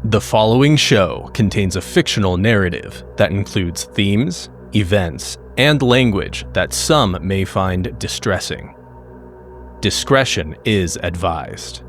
The following show contains a fictional narrative that includes themes, events, and language that some may find distressing. Discretion is advised.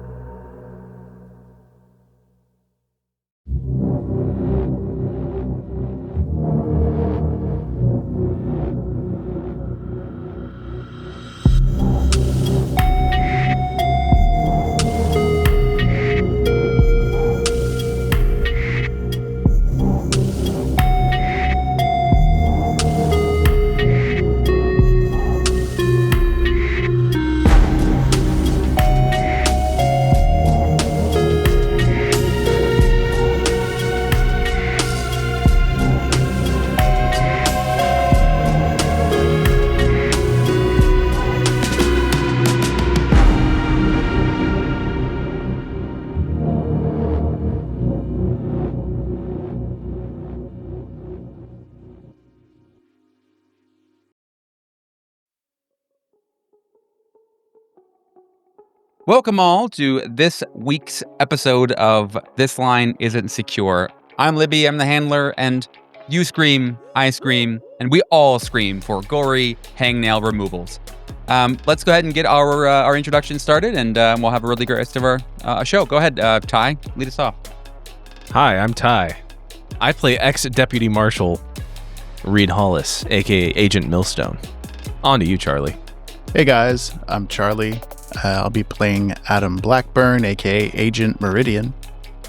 Welcome all to this week's episode of This Line Isn't Secure. I'm Libby, I'm the handler, and you scream, I scream, and we all scream for gory hangnail removals. Let's go ahead and get our introduction started, and we'll have a really great rest of our show. Go ahead, Ty, lead us off. Hi, I'm Ty. I play ex-Deputy Marshal Reed Hollis, aka Agent Millstone. On to you, Charlie. Hey guys, I'm Charlie. I'll be playing Adam Blackburn, aka Agent Meridian.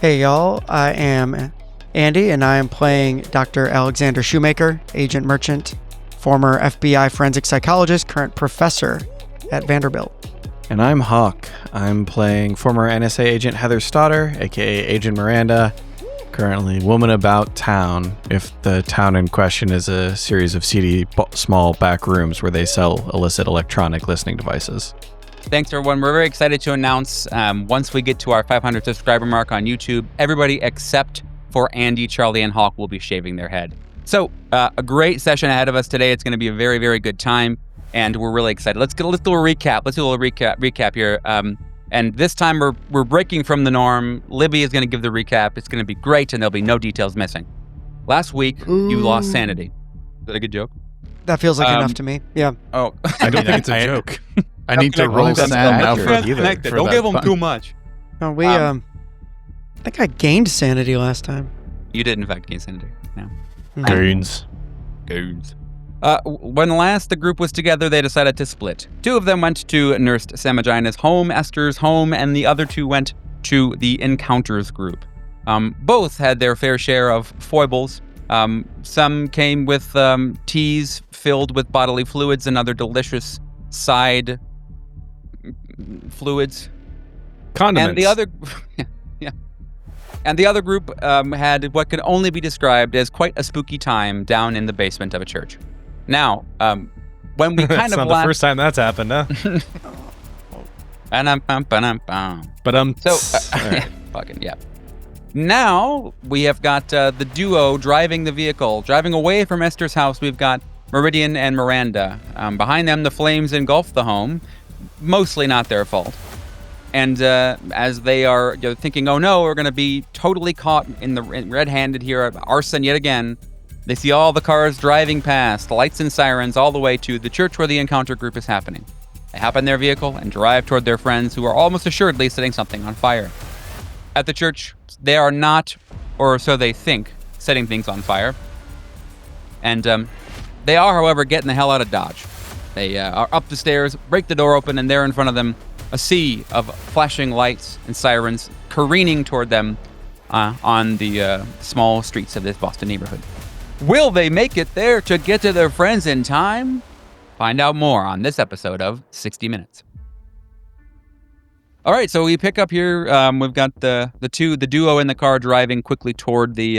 Hey y'all, I am Andy, and I am playing Dr. Alexander Shoemaker, Agent Merchant, former FBI forensic psychologist, current professor at Vanderbilt. And I'm Hawk. I'm playing former NSA agent Heather Stoddard, aka Agent Miranda, currently woman about town, if the town in question is a series of seedy small back rooms where they sell illicit electronic listening devices. Thanks, everyone. We're very excited to announce once we get to our 500 subscriber mark on YouTube, everybody except for Andy, Charlie, and Hawk will be shaving their head. So a great session ahead of us today. It's going to be a very, very good time, and we're really excited. Let's do a recap. Let's do a little recap here. And this time we're breaking from the norm. Libby is going to give the recap. It's going to be great, and there'll be no details missing. Last week, you lost sanity. Is that a good joke? That feels like enough to me. Yeah. Oh, I don't think it's a joke. I need to roll that's sand not for accurate either. Don't give them too much. No, I think I gained sanity last time. You did, in fact, gain sanity. No. Goons. When last the group was together, they decided to split. Two of them went to Nurse Samagina's home, Esther's home, and the other two went to the Encounters group. Both had their fair share of foibles. Some came with teas filled with bodily fluids and other delicious side fluids. Condiments. And the other, yeah. And the other group had what could only be described as quite a spooky time down in the basement of a church. Now, when we kind that's of not the first time that's happened, huh? Fucking yeah. Now we have got the duo driving the vehicle, driving away from Esther's house. We've got Meridian and Miranda. Behind them, the flames engulf the home. Mostly not their fault. And as they are thinking, oh no, we're going to be totally caught in the red-handed here, arson yet again, they see all the cars driving past, lights and sirens, all the way to the church where the encounter group is happening. They hop in their vehicle and drive toward their friends who are almost assuredly setting something on fire. At the church, they are not, or so they think, setting things on fire. And they are, however, getting the hell out of Dodge. They are up the stairs, break the door open, and there in front of them, a sea of flashing lights and sirens careening toward them on the small streets of this Boston neighborhood. Will they make it there to get to their friends in time? Find out more on this episode of 60 Minutes. All right, so we pick up here. We've got the duo in the car driving quickly toward the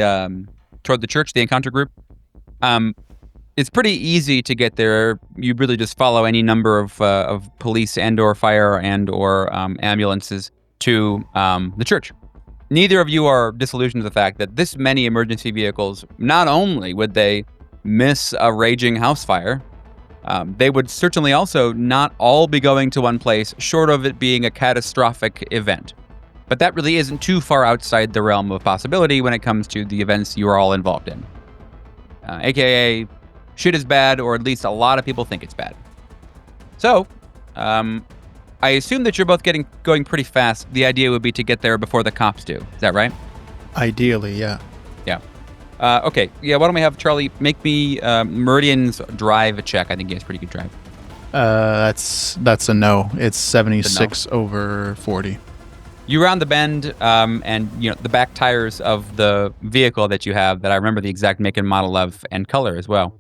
church, the encounter group. It's pretty easy to get there. You really just follow any number of police and/or fire and/or ambulances to the church. Neither of you are disillusioned to the fact that this many emergency vehicles, not only would they miss a raging house fire, they would certainly also not all be going to one place, short of it being a catastrophic event. But that really isn't too far outside the realm of possibility when it comes to the events you are all involved in. AKA, shit is bad, or at least a lot of people think it's bad. So, I assume that you're both going pretty fast. The idea would be to get there before the cops do. Is that right? Ideally, yeah. Yeah. Okay. Yeah, why don't we have Charlie make me Meridian's drive check. I think he has pretty good drive. That's a no. It's 76 over 40. You round the bend, and the back tires of the vehicle that you have, that I remember the exact make and model of, and color as well,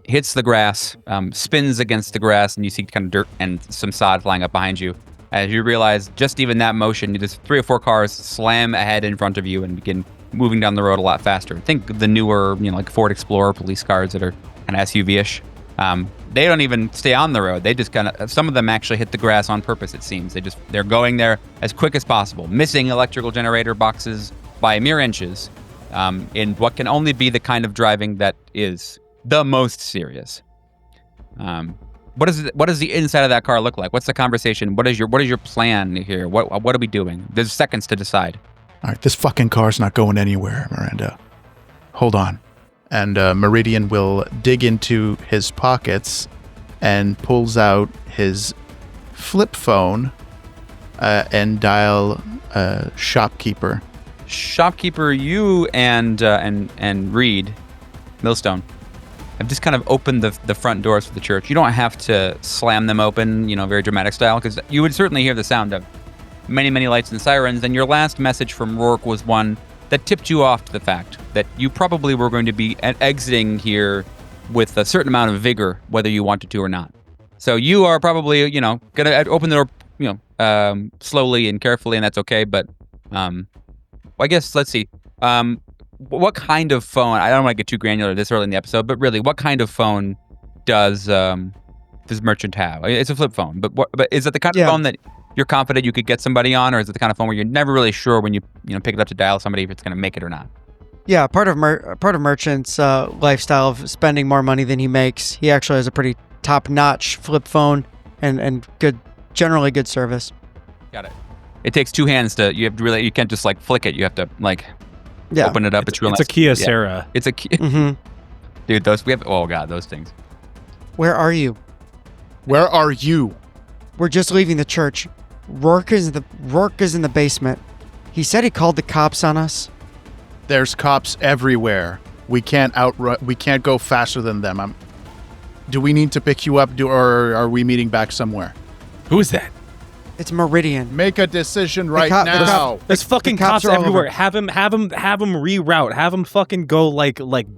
hits the grass, spins against the grass, and you see kind of dirt and some sod flying up behind you. As you realize, just even that motion, there's 3 or 4 cars slam ahead in front of you and begin moving down the road a lot faster. Think the newer, like Ford Explorer police cars that are kind of SUV-ish. They don't even stay on the road. They just some of them actually hit the grass on purpose, it seems. They're going there as quick as possible, missing electrical generator boxes by mere inches, in what can only be the kind of driving that is the most serious. What does the inside of that car look like? What's the conversation? What is your plan here? What are we doing? There's seconds to decide. All right, this fucking car's not going anywhere, Miranda. Hold on. And Meridian will dig into his pockets and pulls out his flip phone and dial shopkeeper. Shopkeeper, you and Reed, Millstone, have just kind of opened the front doors for the church. You don't have to slam them open, very dramatic style, because you would certainly hear the sound of many, many lights and sirens. And your last message from Rourke was one that tipped you off to the fact that you probably were going to be exiting here with a certain amount of vigor, whether you wanted to or not. So you are probably, going to open the door, slowly and carefully, and that's okay. But I guess, let's see. What kind of phone? I don't want to get too granular this early in the episode, but really, what kind of phone does Merchant have? It's a flip phone, but is it the kind of phone that you're confident you could get somebody on, or is it the kind of phone where you're never really sure when you pick it up to dial somebody if it's going to make it or not? Yeah, part of Merchant's lifestyle of spending more money than he makes. He actually has a pretty top-notch flip phone and generally good service. Got it. It takes 2 hands you can't just flick it. You have to open it up. It's real nice. It's a Kia Sarah. It's a Kia. Dude, those things. Where are you? Where are you? We're just leaving the church. Rourke is in the basement. He said he called the cops on us. There's cops everywhere. We can't go faster than them. Do we need to pick you up, or are we meeting back somewhere? Who is that? It's Meridian. Make a decision now. There's fucking cops everywhere. Have him reroute. Have him fucking go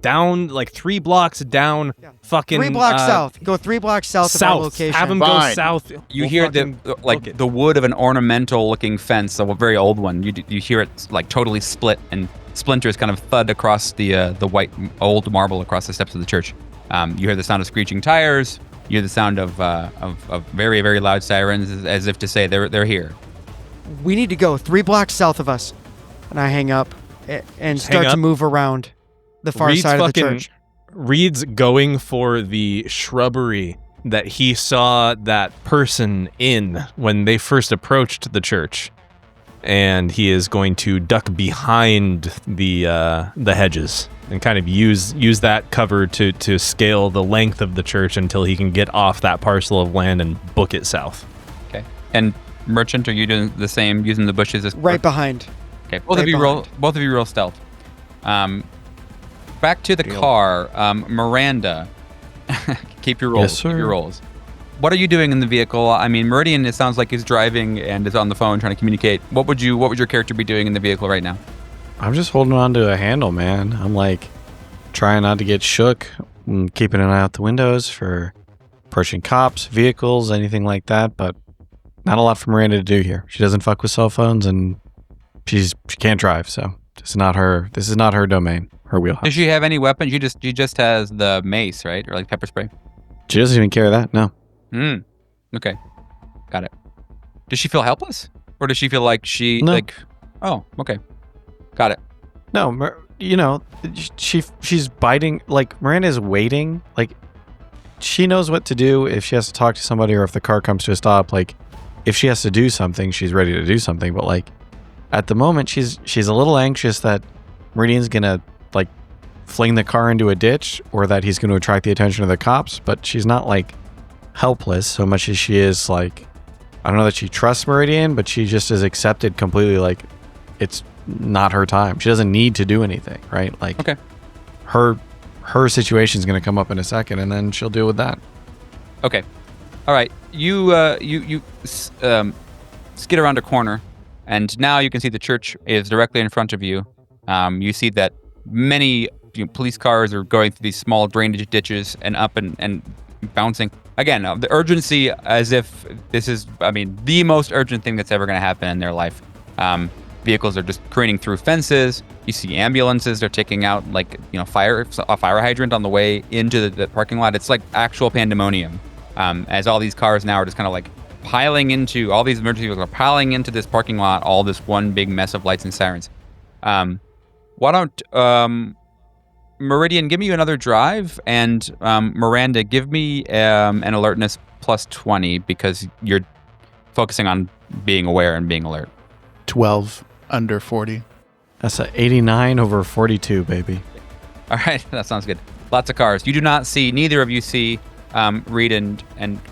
down 3 blocks down. Yeah. Fucking 3 blocks south. Go 3 blocks south of our location. Have him go south. You hear the wood of an ornamental looking fence, a very old one. You hear it totally split, and splinters kind of thud across the white old marble across the steps of the church. You hear the sound of screeching tires. You hear the sound of very, very loud sirens, as if to say they're here. We need to go 3 blocks south of us. And I hang up and start to move around the far side of the church. Reed's going for the shrubbery that he saw that person in when they first approached the church. And he is going to duck behind the hedges and kind of use that cover to scale the length of the church until he can get off that parcel of land and book it south. Okay. And Merchant, are you doing the same, using the bushes as right behind? Okay. Both of you roll stealth. Back to the car. Miranda, keep your rolls. Yes, sir. Keep your rolls. What are you doing in the vehicle? I mean, Meridian, it sounds like, is driving and is on the phone trying to communicate. What would your character be doing in the vehicle right now? I'm just holding on to a handle, man. I'm trying not to get shook. I'm keeping an eye out the windows for approaching cops, vehicles, anything like that. But not a lot for Miranda to do here. She doesn't fuck with cell phones, and she can't drive. So this is not her domain, her wheelhouse. Does she have any weapons? She just has the mace, right, or pepper spray? She doesn't even carry that. No. Okay. Got it. Does she feel helpless? Or does she feel like she, no. Oh, okay. Got it. No, she's biting, Miranda's waiting. She knows what to do if she has to talk to somebody or if the car comes to a stop. If she has to do something, she's ready to do something. But, at the moment, she's a little anxious that Meridian's gonna like fling the car into a ditch or that he's going to attract the attention of the cops, but she's not like helpless so much as she is like, I don't know that she trusts Meridian, but she just is accepted completely like it's not her time. She doesn't need to do anything, right? Like Okay. her situation's going to come up in a second and then she'll deal with that. Okay. All right. You skid around a corner, and now you can see the church is directly in front of you. You see that many police cars are going through these small drainage ditches and up and bouncing. Again, the urgency as if this is, the most urgent thing that's ever going to happen in their life. Vehicles are just careening through fences. You see ambulances are taking out a fire hydrant on the way into the parking lot. It's like actual pandemonium. As all these cars now are just kind of like piling into, all these emergency vehicles are piling into this parking lot, all this one big mess of lights and sirens. Why don't Meridian, give me another drive, and Miranda, give me an alertness plus 20 because you're focusing on being aware and being alert. 12 under 40. That's a 89 over 42, baby. All right, that sounds good. Lots of cars. You do not see, neither of you see Reed and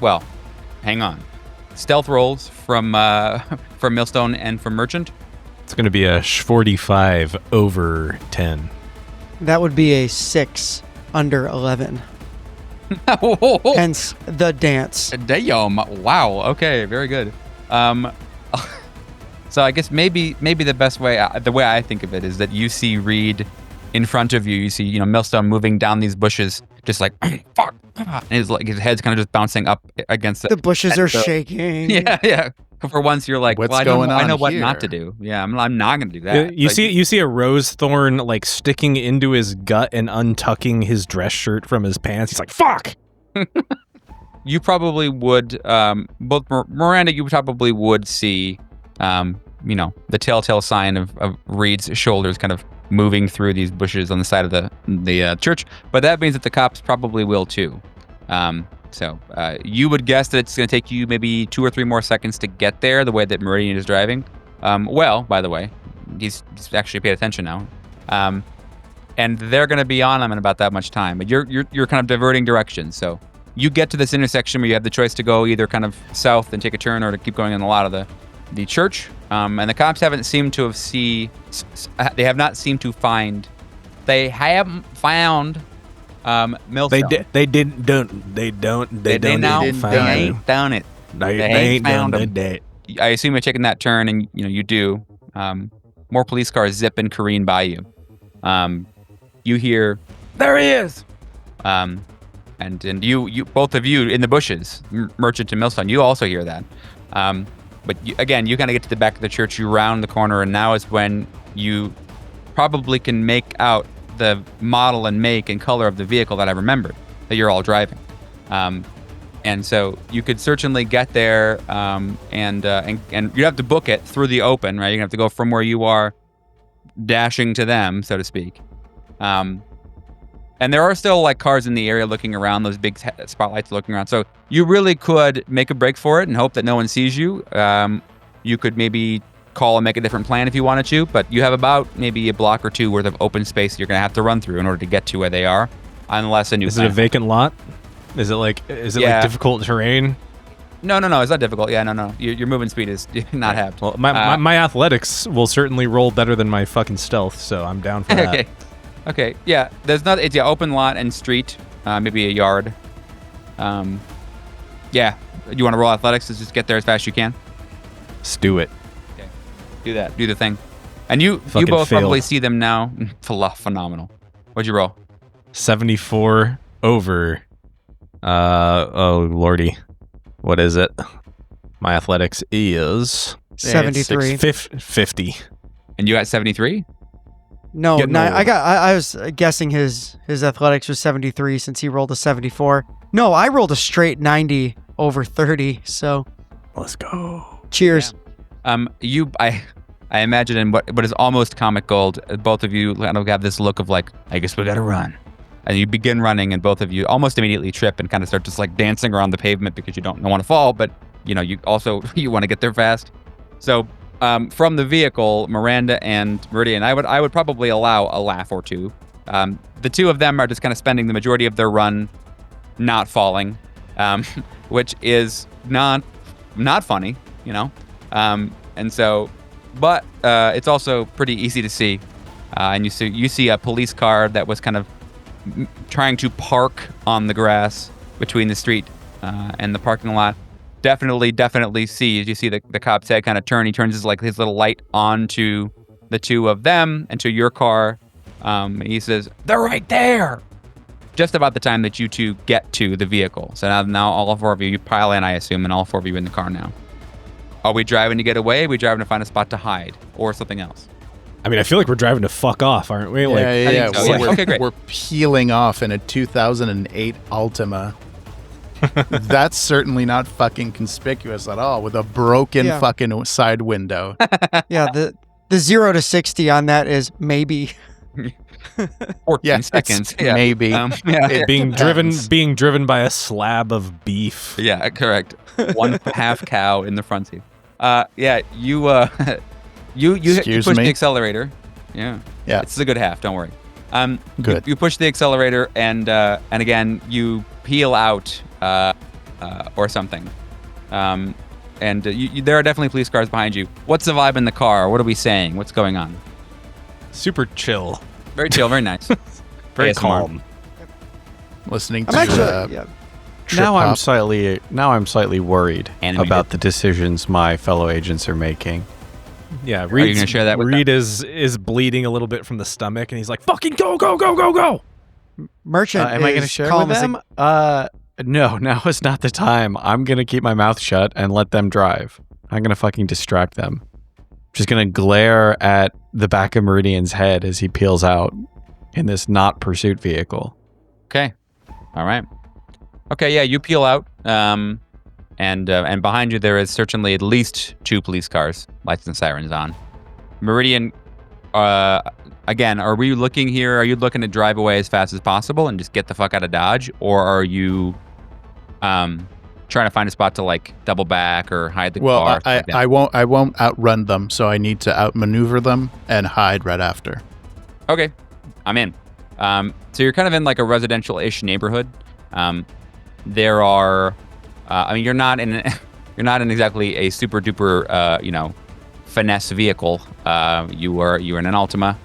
well, hang on. Stealth rolls from Millstone and from Merchant. It's going to be a 45 over 10. That would be a 6 under 11. Hence the dance. Damn. Wow. Okay. Very good. So I guess maybe the best way, the way I think of it, is that you see Reed in front of you. You see, Millstone moving down these bushes, just like fuck, and his head's kind of just bouncing up against it. The bushes are shaking. Yeah. For once, you're like, What's well, going on I know what here? not to do. Yeah, I'm not going to do that. You see a rose thorn like sticking into his gut and untucking his dress shirt from his pants. He's like, fuck! You probably would, both Miranda, you probably would see, the telltale sign of Reed's shoulders kind of moving through these bushes on the side of the church. But that means that the cops probably will too. So you would guess that it's going to take you maybe 2 or 3 more seconds to get there the way that Meridian is driving. By the way, he's actually paid attention now. And they're going to be on him in about that much time. But you're kind of diverting directions. So you get to this intersection where you have the choice to go either kind of south and take a turn or to keep going in the lot of the church. And the cops haven't seemed to have they have not seemed to find, they haven't found Millstone. They ain't done it. They ain't found him. I assume you're taking that turn, and you do. More police cars zip and careen by you. You hear, "There he is!" And you both of you in the bushes, Merchant and Millstone, you also hear that. But you kind of get to the back of the church. You round the corner, and now is when you probably can make out the model and make and color of the vehicle that I remembered that you're all driving. And so you could certainly get there, and you have to book it through the open, right? You're gonna have to go from where you are, dashing to them, so to speak. And there are still like cars in the area looking around, those big spotlights looking around. So you really could make a break for it and hope that no one sees you. You could maybe call and make a different plan if you wanted to, but you have about maybe a block or 2 worth of open space you're gonna have to run through in order to get to where they are, unless a new. Is it a vacant lot? Is it like difficult terrain? No, it's not difficult. Yeah, no. Your movement speed is not halved. Well, my athletics will certainly roll better than my fucking stealth, so I'm down for that. Okay. Yeah, there's not. It's open lot and street, maybe a yard. Yeah. You want to roll athletics to just get there as fast as you can? Let's do it. Okay. Do that. Do the thing. And you Fucking both failed. probably see them now. Phenomenal. What'd you roll? 74 over. Oh lordy, what is it? My athletics is 73. 50. And you got 73? No, Getting old. I was guessing his athletics was 73 since he rolled a 74. No, I rolled a straight 90 over 30. So Let's go. cheers. Yeah. I imagine in what is almost comic gold, both of you kind of have this look of like, I guess we gotta run. And you begin running, and both of you almost immediately trip and kind of start just like dancing around the pavement because you don't want to fall, but you want to get there fast. So from the vehicle, Miranda and Meridian, I would probably allow a laugh or two. The two of them are just kind of spending the majority of their run not falling, which is not funny, you know. And so, but it's also pretty easy to see. And you see a police car that was kind of trying to park on the grass between the street and the parking lot. Definitely see. You see the cop's head kind of turn. He turns his little light onto the two of them and to your car. And he says, "They're right there." Just about the time that you two get to the vehicle. So now all four of you pile in, I assume, and all four of you in the car now. Are we driving to get away? Are we driving to find a spot to hide or something else? I mean, I feel like we're driving to fuck off, aren't we? Yeah. So. Okay, great. We're peeling off in a 2008 Altima. That's certainly not fucking conspicuous at all, with a broken fucking side window. Yeah, the 0 to 60 on that is maybe 14 seconds. Yeah. Maybe. Being driven by a slab of beef. Yeah, correct. One half cow in the front seat. You push the accelerator. Yeah. It's a good half. Don't worry. Good. You push the accelerator and again you peel out or something. And there are definitely police cars behind you. What's the vibe in the car? What are we saying? What's going on? Super chill. Very chill. Very nice. Very ASMR. calm. Listening to Now I'm slightly worried Animated. about the decisions my fellow agents are making. Yeah, Are you going to share that with Reed is bleeding a little bit from the stomach, and he's like, "Fucking go!" Merchant. Am I going to share with them? No, now is not the time. I'm going to keep my mouth shut and let them drive. I'm going to fucking distract them. Just going to glare at the back of Meridian's head as he peels out in this not pursuit vehicle. Okay. All right. Okay, yeah, you peel out. And behind you there is certainly at least 2 police cars, lights and sirens on. Meridian, again, are we looking here? Are you looking to drive away as fast as possible and just get the fuck out of Dodge? Or are you trying to find a spot to double back or hide the car? Well, I won't outrun them, so I need to outmaneuver them and hide right after. Okay, I'm in. So you're kind of in a residential-ish neighborhood. There are, you're not in exactly a super duper, finesse vehicle. You're in an Altima.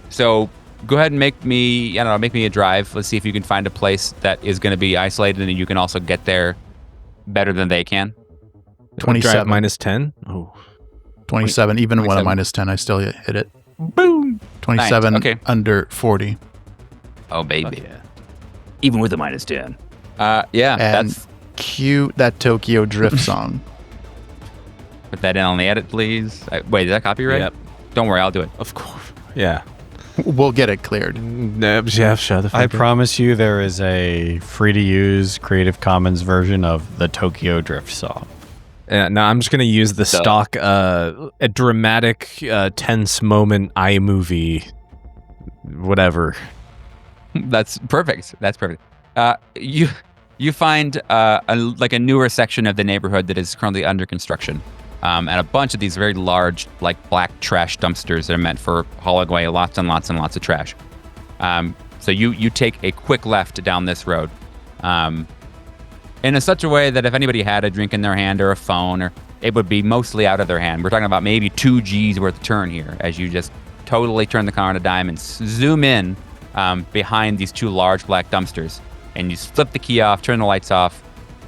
So go ahead and make me a drive. Let's see if you can find a place that is going to be isolated and you can also get there better than they can. 27 minus 10. Oh, 27. Even when I'm minus 10, I still hit it. Boom. 27 nice. Okay. under 40. Oh baby. yeah. Even with a minus 10. And that's. Cue that Tokyo Drift song. Put that in on the edit, please. Wait, is that copyright? Yep. Don't worry, I'll do it. Of course. Yeah. We'll get it cleared. Yeah, shut the fuck I up. promise you there is a free-to-use Creative Commons version of the Tokyo Drift song. No, I'm just going to use the stock, a dramatic, tense moment iMovie, whatever. That's perfect. You find a newer section of the neighborhood that is currently under construction, and a bunch of these very large, black trash dumpsters that are meant for hauling away lots and lots and lots of trash. So you take a quick left down this road, in such a way that if anybody had a drink in their hand or a phone, or it would be mostly out of their hand. We're talking about maybe 2 G's worth of turn here, as you just totally turn the car on a dime and zoom in behind these 2 large black dumpsters. And you flip the key off, turn the lights off,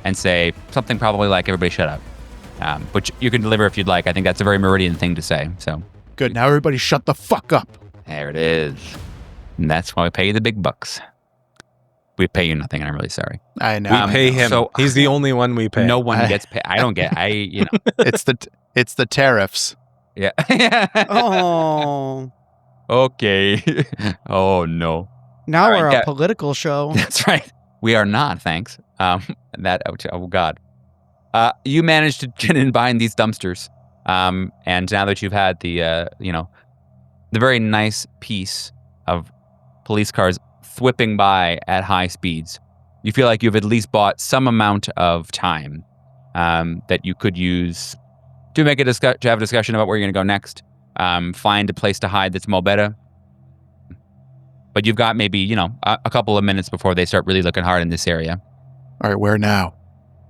and say something probably like, "Everybody shut up." Which you can deliver if you'd like. I think that's a very Meridian thing to say. So Good. Now everybody shut the fuck up. there it is. And that's why we pay you the big bucks. We pay you nothing, and I'm really sorry. I know. We pay him. So- He's the only one we pay. No one gets paid. I don't get. It's the tariffs. Yeah. Oh, Okay. Oh no. now All right, we're yeah. a political show. That's right. We are not, thanks. Oh God. You managed to get in behind these dumpsters. And now that you've had the very nice piece of police cars whipping by at high speeds, you feel like you've at least bought some amount of time that you could use to make to have a discussion about where you're going to go next. Find a place to hide that's more better. But you've got maybe, a couple of minutes before they start really looking hard in this area. All right, where now?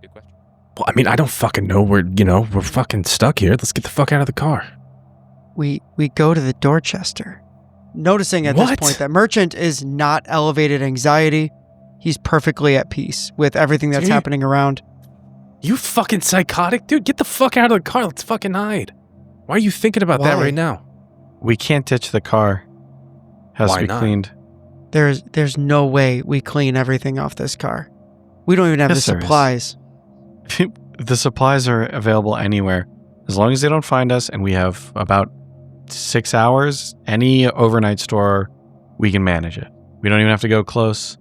Good question. Well, I mean, I don't fucking know. We're fucking stuck here. Let's get the fuck out of the car. We go to the Dorchester. Noticing at this point that Merchant is not elevated anxiety. He's perfectly at peace with everything that's happening around. You fucking psychotic? Dude, get the fuck out of the car. Let's fucking hide. Why are you thinking about that right now? We can't ditch the car. Has to be cleaned. There's no way we clean everything off this car. We don't even have the supplies. The supplies are available anywhere. As long as they don't find us, and we have about 6 hours, any overnight store, we can manage it. We don't even have to go close.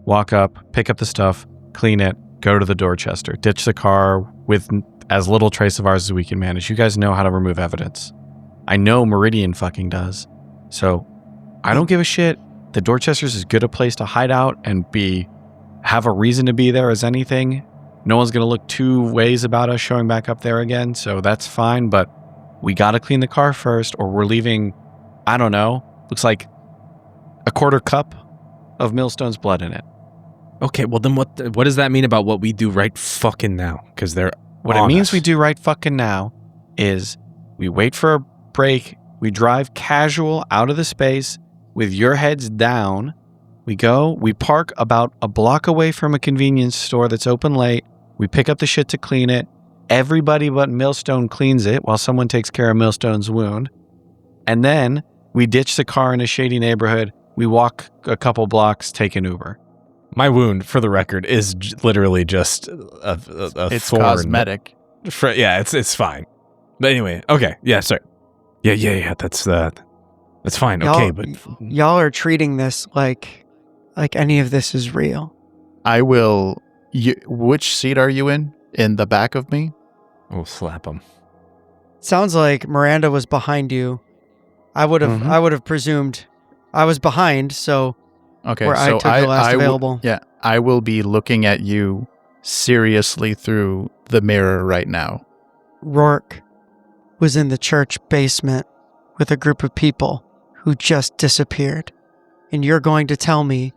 Walk up, pick up the stuff, clean it, go to the Dorchester, ditch the car with as little trace of ours as we can manage. You guys know how to remove evidence. I know Meridian fucking does. So I don't give a shit. The Dorchester's as good a place to hide out and have a reason to be there as anything. No one's going to look two ways about us showing back up there again, so that's fine, but we got to clean the car first, or we're leaving, I don't know, looks like a quarter cup of Millstone's blood in it. Okay, well then what does that mean about what we do right fucking now? Because what it means we do right fucking now is we wait for a break, we drive casual out of the space with your heads down. We go, we park about a block away from a convenience store that's open late. We pick up the shit to clean it. Everybody but Millstone cleans it while someone takes care of Millstone's wound. And then we ditch the car in a shady neighborhood. We walk a couple blocks, take an Uber. My wound, for the record, is literally just a it's thorn. Cosmetic. It's fine. But anyway, okay, yeah, sorry. Yeah, that's fine, okay, but... Y'all are treating this like any of this is real. I will... which seat are you in? In the back of me? We'll slap him. Sounds like Miranda was behind you. I would have presumed I was behind, so... Okay, where so I took the last available. I will be looking at you seriously through the mirror right now. Rourke was in the church basement with a group of people who just disappeared. And you're going to tell me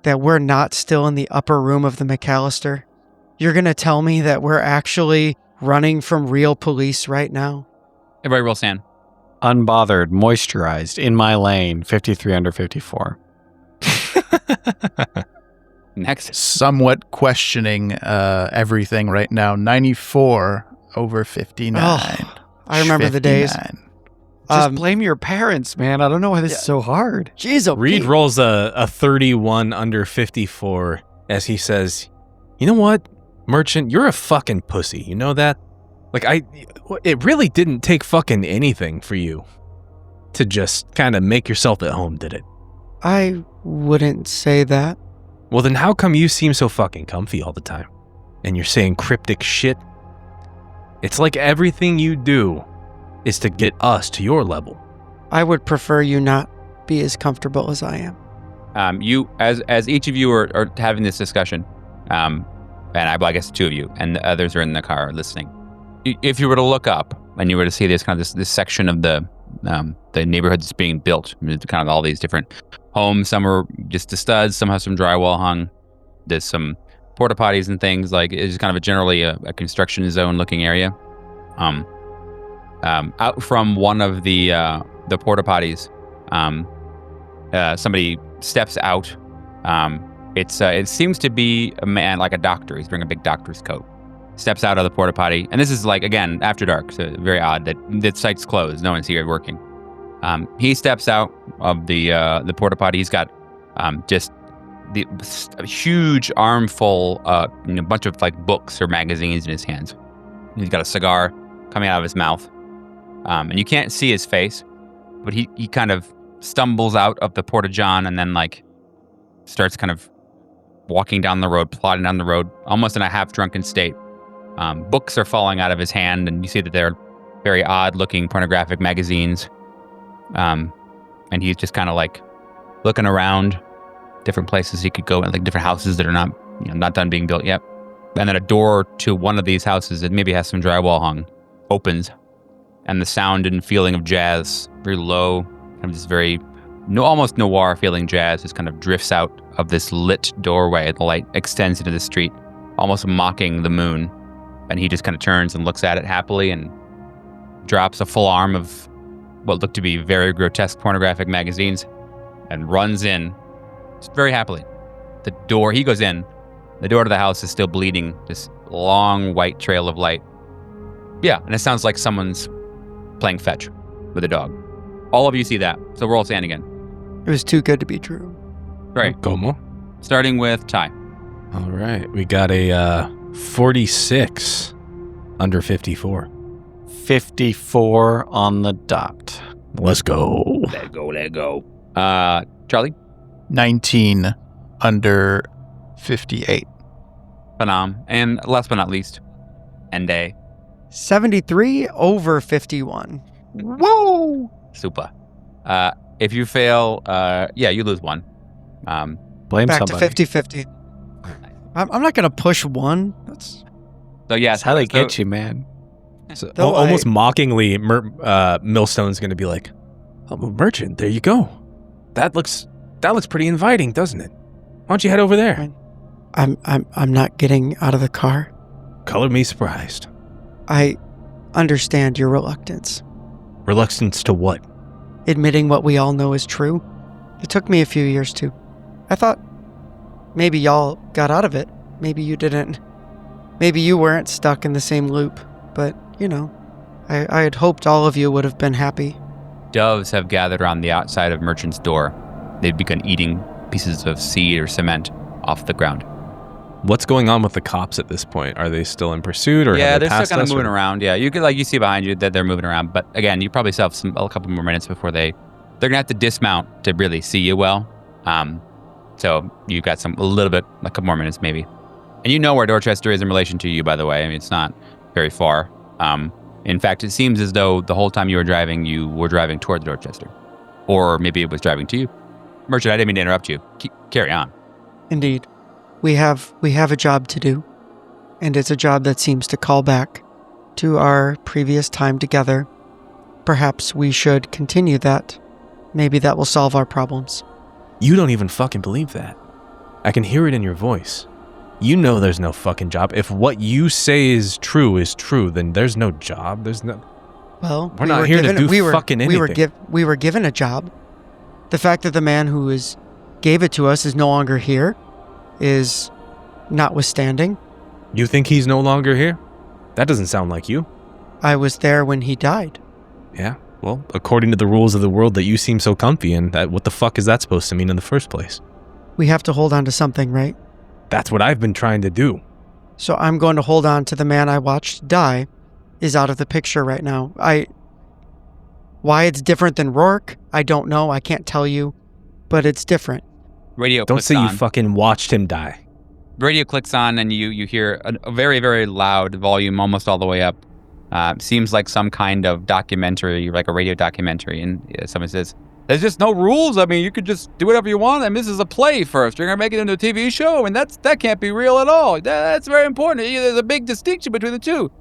that we're not still in the upper room of the McAllister? You're going to tell me that we're actually running from real police right now? Everybody roll sand. Unbothered, moisturized, in my lane, 53 under 54. Next. Somewhat questioning everything right now. 94 over 59. Oh, I remember 59. The days. Just blame your parents, man. I don't know why this is so hard. Jeez, okay. Reed rolls a 31 under 54 as he says, "You know what, Merchant? You're a fucking pussy. You know that? It really didn't take fucking anything for you to just kind of make yourself at home, did it?" I wouldn't say that. Well, then how come you seem so fucking comfy all the time? And you're saying cryptic shit? It's like everything you do is to get us to your level. I would prefer you not be as comfortable as I am. You, as each of you are having this discussion, and I guess the two of you, and the others are in the car listening. If you were to look up and you were to see this kind of this section of the neighborhood that's being built, kind of all these different homes. Some are just the studs. Some have some drywall hung. There's some porta potties and things. Like it's kind of generally a construction zone looking area. Out from one of the porta potties, somebody steps out. It seems to be a man, like a doctor. He's wearing a big doctor's coat. Steps out of the porta potty, and this is like, again, after dark, so very odd that the site's closed. No one's here working. He steps out of the porta potty. He's got just a huge armful, a bunch of like books or magazines in his hands. He's got a cigar coming out of his mouth, and you can't see his face, but he kind of stumbles out of the porta john and then like starts kind of walking down the road, plodding down the road, almost in a half drunken state. Books are falling out of his hand, and you see that they're very odd-looking pornographic magazines. And he's just kind of like looking around different places he could go, like different houses that are not done being built yet. And then a door to one of these houses that maybe has some drywall hung opens, and the sound and feeling of jazz, very low, kind of this very almost noir feeling jazz, just kind of drifts out of this lit doorway. The light extends into the street, almost mocking the moon. And he just kind of turns and looks at it happily and drops a full arm of what looked to be very grotesque pornographic magazines and runs in just very happily. He goes in. The door to the house is still bleeding, this long white trail of light. Yeah, and it sounds like someone's playing fetch with a dog. All of you see that, so roll sand again. It was too good to be true. Right. Como? Starting with Ty. All right. We got a 46 under 54. 54 on the dot. Let's go. Let go. Charlie? 19 under 58. Panam. And last but not least, Ende. 73 over 51. Whoa! Super. If you fail, you lose one. Blame Back somebody. to 50-50. I'm not going to push one. So That's how they get you, man. So, Though almost mockingly, Millstone's going to be like, "Oh, merchant, there you go. That looks pretty inviting, doesn't it? Why don't you head over there?" I'm not getting out of the car. Color me surprised. I understand your reluctance. Reluctance to what? Admitting what we all know is true. It took me a few years too. I thought maybe y'all got out of it. Maybe you didn't. Maybe you weren't stuck in the same loop. But, I had hoped all of you would have been happy. Doves have gathered around the outside of Merchant's door. They've begun eating pieces of seed or cement off the ground. What's going on with the cops at this point? Are they still in pursuit, or Yeah, have they they're still passed kind of us, moving or- around. Yeah, you see behind you that they're moving around. But again, you probably still have a couple more minutes before they're gonna have to dismount to really see you well. So you've got a couple more minutes maybe. And you know where Dorchester is in relation to you, by the way. I mean, it's not very far. In fact, it seems as though the whole time you were driving toward Dorchester. Or maybe it was driving to you. Merchant, I didn't mean to interrupt you. Carry on. Indeed. We have a job to do. And it's a job that seems to call back to our previous time together. Perhaps we should continue that. Maybe that will solve our problems. You don't even fucking believe that. I can hear it in your voice. You know there's no fucking job. If what you say is true, then there's no job. There's no... Well, We're not here to do fucking anything. We were given a job. The fact that the man who gave it to us is no longer here is notwithstanding. You think he's no longer here? That doesn't sound like you. I was there when he died. Yeah, well, according to the rules of the world that you seem so comfy in, what the fuck is that supposed to mean in the first place? We have to hold on to something, right? That's what I've been trying to do. So I'm going to hold on to the man I watched die is out of the picture right now. Why it's different than Rourke, I don't know. I can't tell you, but it's different. Radio Don't clicks say on. you fucking watched him die. Radio clicks on and you hear a very, very loud volume almost all the way up. Seems like some kind of documentary, like a radio documentary. And someone says, "There's just no rules. I mean, you could just do whatever you want. I mean, this is a play first. You're going to make it into a TV show, and that can't be real at all. That's very important. There's a big distinction between the two."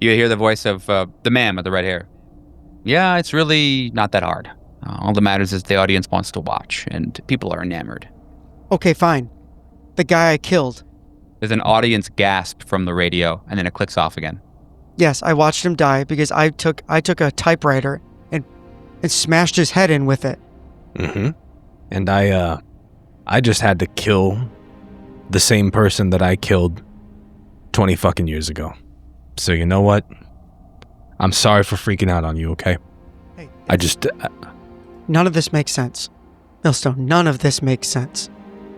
You hear the voice of the man with the red hair. "Yeah, it's really not that hard. All that matters is the audience wants to watch, and people are enamored." Okay, fine. The guy I killed. There's an audience gasp from the radio, and then it clicks off again. Yes, I watched him die because I took a typewriter and smashed his head in with it. Mm-hmm. And I just had to kill the same person that I killed 20 fucking years ago. So you know what? I'm sorry for freaking out on you, okay? Hey, None of this makes sense. Millstone, none of this makes sense.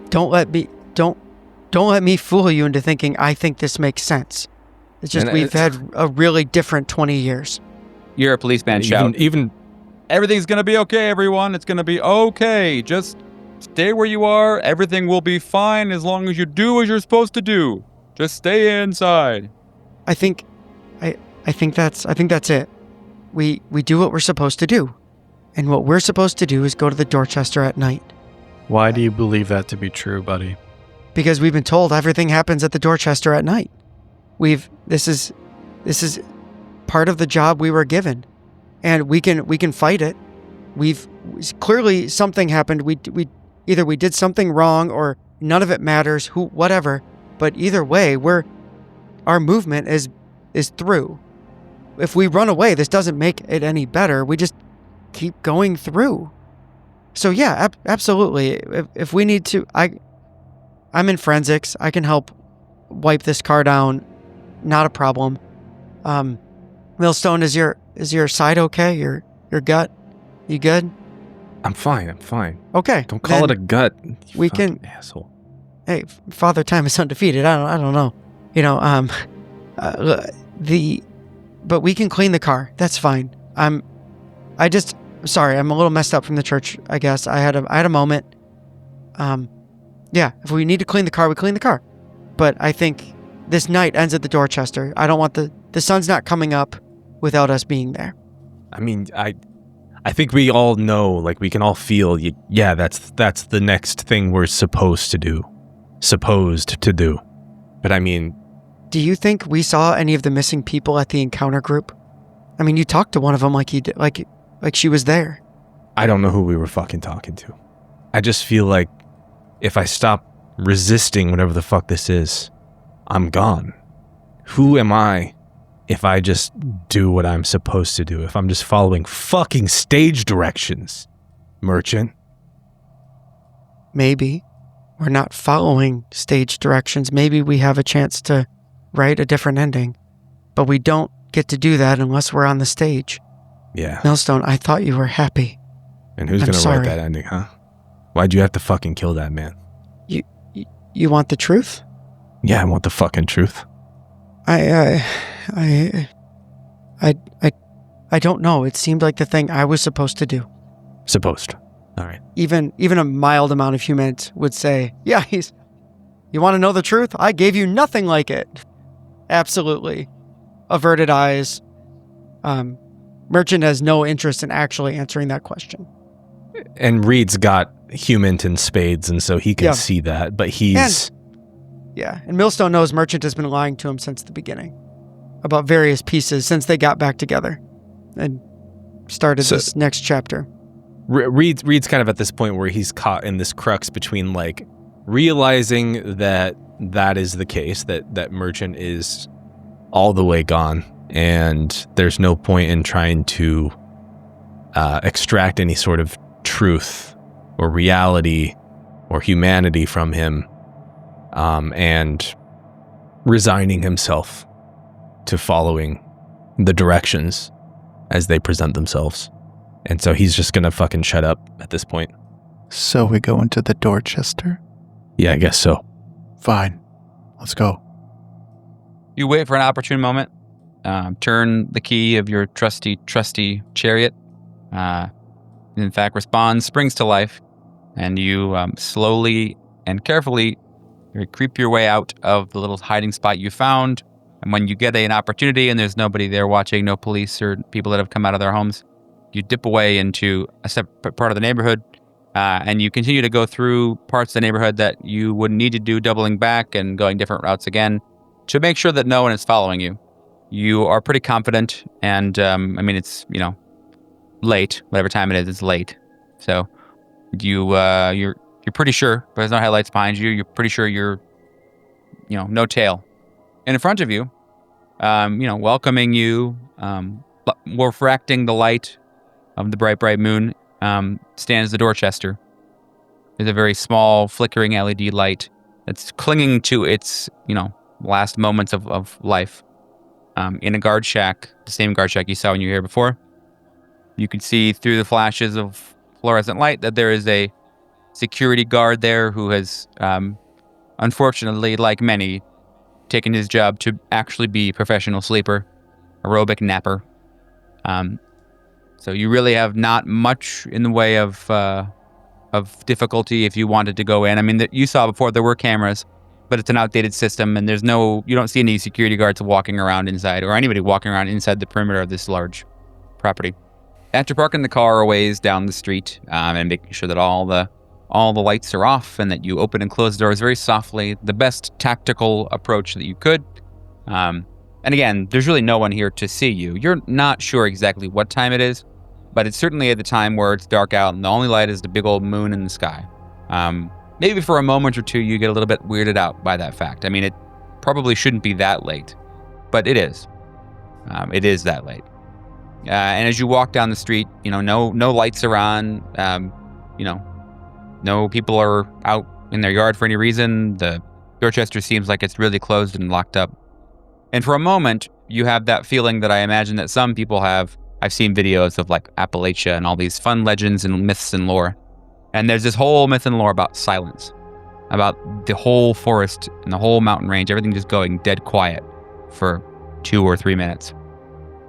Don't let me fool you into thinking I think this makes sense. It's just we've had a really different 20 years. You're a policeman shout. Even "Everything's going to be okay, everyone. It's going to be okay. Just stay where you are. Everything will be fine as long as you do what you're supposed to do. Just stay inside." I think that's it. We do what we're supposed to do. And what we're supposed to do is go to the Dorchester at night. Why do you believe that to be true, buddy? Because we've been told everything happens at the Dorchester at night. This is part of the job we were given, and we can fight it. We've clearly something happened. We either we did something wrong or none of it matters. Whatever. But either way, our movement is through. If we run away, this doesn't make it any better. We just keep going through. So yeah, absolutely. If we need to, I'm in forensics. I can help wipe this car down. Not a problem. Millstone, is your side okay? Your gut? You good? I'm fine. Okay. Don't call it a gut. We can. Asshole. Hey, Father Time is undefeated. I don't know. You know, but we can clean the car. That's fine. Sorry, I'm a little messed up from the church, I guess. I had a moment. Yeah, if we need to clean the car, we clean the car. But I think this night ends at the Dorchester. I don't want the sun's not coming up without us being there. I mean, I think we all know, like, we can all feel, yeah, that's the next thing we're supposed to do. But I mean... Do you think we saw any of the missing people at the encounter group? I mean, you talked to one of them like you did, like she was there. I don't know who we were fucking talking to. I just feel like if I stop resisting whatever the fuck this is, I'm gone. Who am I if I just do what I'm supposed to do? If I'm just following fucking stage directions, Merchant? Maybe we're not following stage directions. Maybe we have a chance to write a different ending. But we don't get to do that unless we're on the stage. Yeah. Millstone, I thought you were happy. And who's going to write that ending, huh? Why'd you have to fucking kill that man? You want the truth? Yeah, I want the fucking truth. I don't know. It seemed like the thing I was supposed to do. Supposed. All right. Even a mild amount of humans would say, yeah, you want to know the truth? I gave you nothing like it. Absolutely. Averted eyes. Merchant has no interest in actually answering that question. And Reed's got humans and spades, and so he can see that, but he's... And Millstone knows Merchant has been lying to him since the beginning about various pieces since they got back together and started this next chapter. Reed's kind of at this point where he's caught in this crux between, like, realizing that is the case, that Merchant is all the way gone, and there's no point in trying to extract any sort of truth or reality or humanity from him, and resigning himself to following the directions as they present themselves. And so he's just gonna fucking shut up at this point. So we go into the Dorchester? Yeah, I guess so. Fine. Let's go. You wait for an opportune moment. Turn the key of your trusty chariot. In fact, responds, springs to life, and you slowly and carefully creep your way out of the little hiding spot you found. And when you get an opportunity and there's nobody there watching, no police or people that have come out of their homes, you dip away into a separate part of the neighborhood, and you continue to go through parts of the neighborhood that you would need to do, doubling back and going different routes again to make sure that no one is following you. You are pretty confident, and I mean, it's, late, whatever time it is, it's late. So you're pretty sure, but there's no headlights behind you. You're pretty sure you're, no tail. And in front of you, welcoming you, refracting the light of the bright moon, stands the Dorchester. There's a very small, flickering LED light that's clinging to its, last moments of life. In a guard shack, the same guard shack you saw when you were here before, you can see through the flashes of fluorescent light that there is a security guard there who has, unfortunately, like many, taken his job to actually be a professional sleeper, aerobic napper. So you really have not much in the way of difficulty if you wanted to go in. I mean, you saw before there were cameras, but it's an outdated system, and you don't see any security guards walking around inside, or anybody walking around inside the perimeter of this large property. After parking the car a ways down the street, and making sure that all the lights are off and that you open and close the doors very softly, the best tactical approach that you could, and And again, there's really no one here to see you. You're not sure exactly what time it is, but it's certainly at the time where it's dark out and the only light is the big old moon in the sky. Maybe for a moment or two, you get a little bit weirded out by that fact. I mean, it probably shouldn't be that late, but it is. It is that late. And as you walk down the street, no lights are on. No people are out in their yard for any reason. The Dorchester seems like it's really closed and locked up. And for a moment, you have that feeling that I imagine that some people have. I've seen videos of like Appalachia and all these fun legends and myths and lore. And there's this whole myth and lore about silence, about the whole forest and the whole mountain range, everything just going dead quiet for 2 or 3 minutes.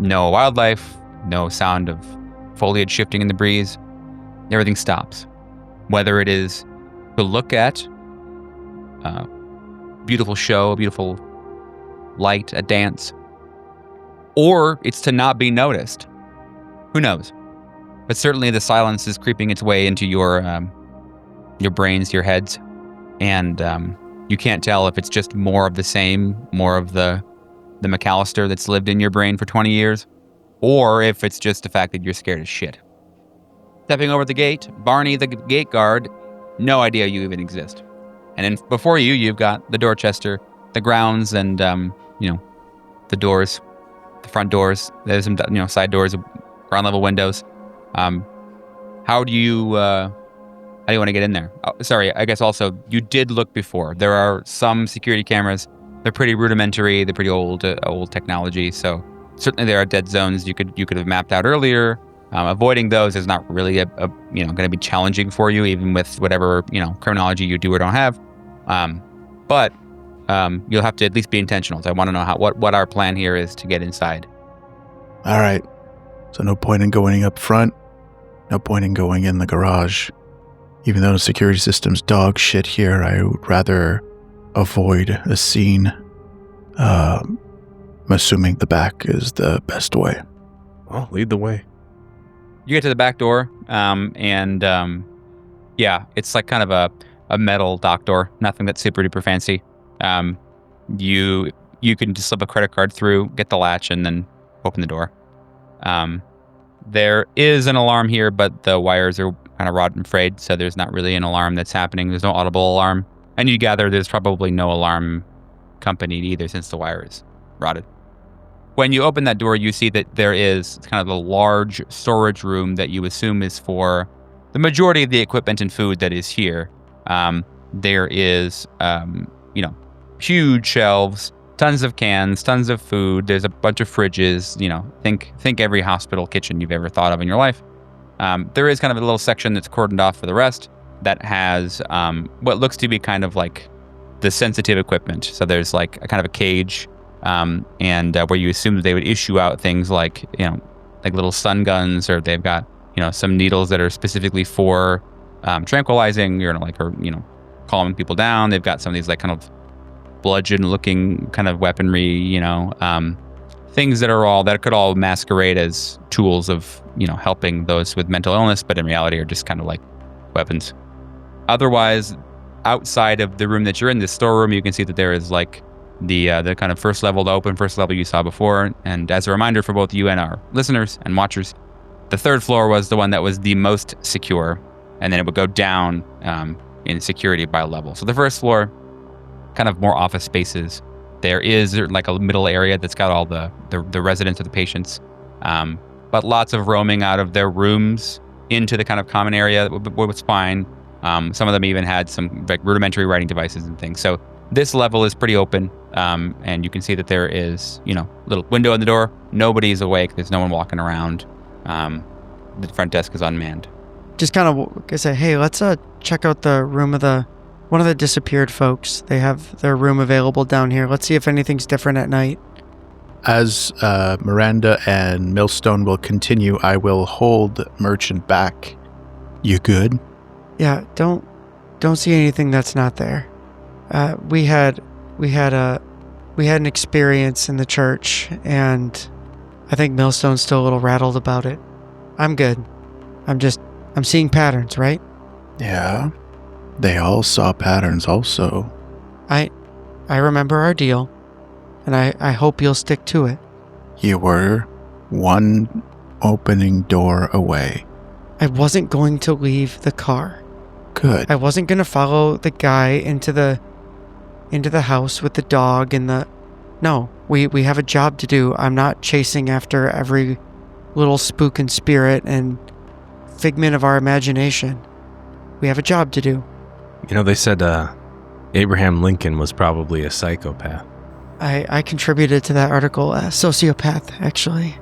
No wildlife, no sound of foliage shifting in the breeze. Everything stops. Whether it is to look at a beautiful show, a beautiful light, a dance, or it's to not be noticed. Who knows? But certainly the silence is creeping its way into your brains, your heads, and you can't tell if it's just more of the same, more of the McAllister that's lived in your brain for 20 years, or if it's just the fact that you're scared as shit. Stepping over the gate, Barney, the gate guard, no idea you even exist. And then before you, you've got the Dorchester, the grounds, and the doors, the front doors. There's some side doors, ground level windows. How do you want to get in there? Oh, sorry, I guess also you did look before. There are some security cameras. They're pretty rudimentary. They're pretty old technology. So certainly there are dead zones you could have mapped out earlier. Avoiding those is not really going to be challenging for you, even with whatever criminology you do or don't have. But you'll have to at least be intentional. So I want to know what our plan here is to get inside. All right. So no point in going up front. No point in going in the garage. Even though the security system's dog shit here, I would rather avoid a scene. I'm assuming the back is the best way. Well, lead the way. You get to the back door, it's like kind of a metal dock door. Nothing that's super duper fancy. You can just slip a credit card through, get the latch, and then open the door. There is an alarm here, but the wires are kind of rotten and frayed, so there's not really an alarm that's happening. There's no audible alarm. And you gather there's probably no alarm accompanied either since the wire is rotted. When you open that door, you see that there is kind of a large storage room that you assume is for the majority of the equipment and food that is here. There is, huge shelves, tons of cans, tons of food. There's a bunch of fridges. Think every hospital kitchen you've ever thought of in your life. There is kind of a little section that's cordoned off for the rest that has what looks to be kind of like the sensitive equipment. So there's like a kind of a cage, and where you assume that they would issue out things like little stun guns, or they've got some needles that are specifically for tranquilizing, or calming people down. They've got some of these like kind of bludgeon-looking kind of weaponry, things that could all masquerade as tools of helping those with mental illness, but in reality are just kind of like weapons. Otherwise, outside of the room that you're in, the storeroom, you can see that there is like the kind of first level, the open first level you saw before. And as a reminder for both you and our listeners and watchers, the third floor was the one that was the most secure, and then it would go down in security by level. So the first floor, kind of more office spaces. There is like a middle area that's got all the residents or the patients, but lots of roaming out of their rooms into the kind of common area was fine. Some of them even had some like rudimentary writing devices and things. So this level is pretty open, and you can see that there is, little window in the door. Nobody's awake. There's no one walking around. The front desk is unmanned. Just kind of say, hey, let's check out the room of one of the disappeared folks. They have their room available down here. Let's see if anything's different at night. As Miranda and Millstone will continue, I will hold Merchant back. You good? Yeah, don't see anything that's not there. We had an experience in the church, and I think Millstone's still a little rattled about it. I'm good. I'm seeing patterns, right? Yeah. They all saw patterns also. I remember our deal. and I hope you'll stick to it. You were one opening door away. I wasn't going to leave the car. Good. I wasn't going to follow the guy into the house with the dog and the... No, we have a job to do. I'm not chasing after every little spook and spirit and figment of our imagination. We have a job to do. You know, they said Abraham Lincoln was probably a psychopath. I contributed to that article, sociopath, actually.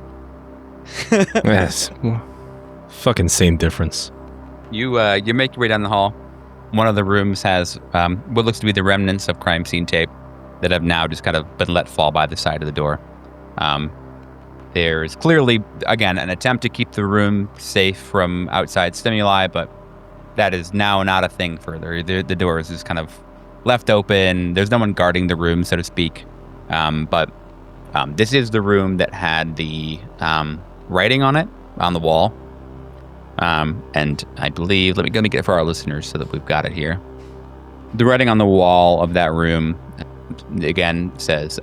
Yes. Fucking same difference. You make your way down the hall. One of the rooms has what looks to be the remnants of crime scene tape that have now just kind of been let fall by the side of the door. There's clearly, again, an attempt to keep the room safe from outside stimuli, but that is now not a thing further. The door is just kind of left open. There's no one guarding the room, so to speak. But this is the room that had the writing on it on the wall. And I believe, let me get it for our listeners so that we've got it here. The writing on the wall of that room, again, says,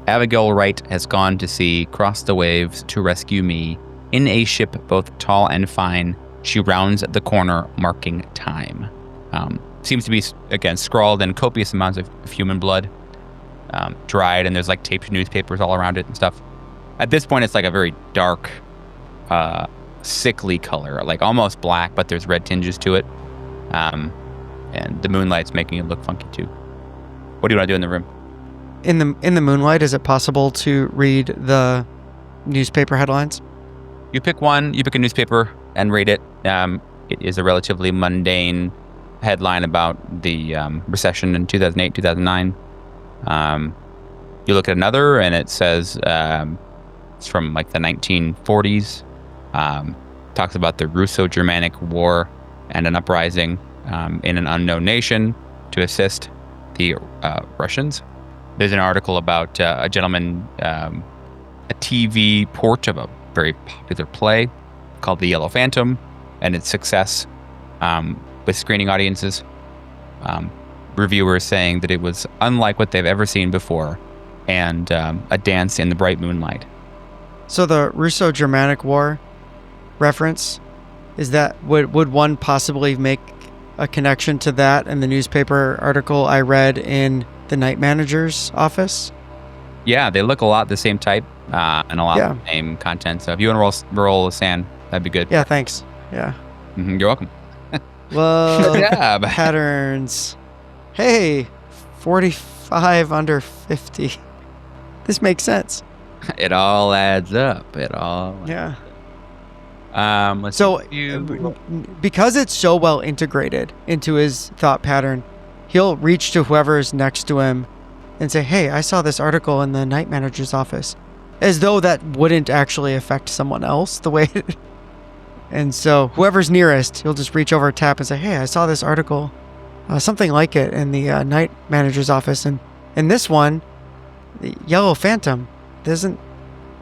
Abigail Wright has gone to sea, crossed the waves to rescue me. In a ship both tall and fine, she rounds the corner, marking time. Seems to be, again, scrawled in copious amounts of human blood, dried, and there's like taped newspapers all around it and stuff. At this point, it's like a very dark, sickly color, like almost black, but there's red tinges to it. And the moonlight's making it look funky too. What do you want to do in the room? In the moonlight, is it possible to read the newspaper headlines? You pick one, you pick a newspaper and read it. It is a relatively mundane headline about the recession in 2008, 2009. You look at another and it says it's from like the 1940s. Talks about the Russo-Germanic War and an uprising in an unknown nation to assist the Russians. There's an article about a gentleman, a TV port of a very popular play called The Yellow Phantom and its success with screening audiences. Reviewers saying that it was unlike what they've ever seen before and a dance in the bright moonlight. So the Russo-Germanic War reference, is that would one possibly make a connection to that in the newspaper article I read in the night manager's office? Yeah, they look a lot the same type and a lot of the same content. So if you want to roll a sand, that'd be good. Yeah, thanks. Yeah. Mm-hmm, you're welcome. Well, good job. Patterns. Hey, 45 under 50. This makes sense. It all adds up. Yeah. Let's so see because it's so well integrated into his thought pattern, he'll reach to whoever is next to him and say, hey, I saw this article in the night manager's office, as though that wouldn't actually affect someone else the way and so whoever's nearest, he'll just reach over, tap, and say, hey, I saw this article, something like it in the night manager's office, and in this one, the Yellow Phantom, isn't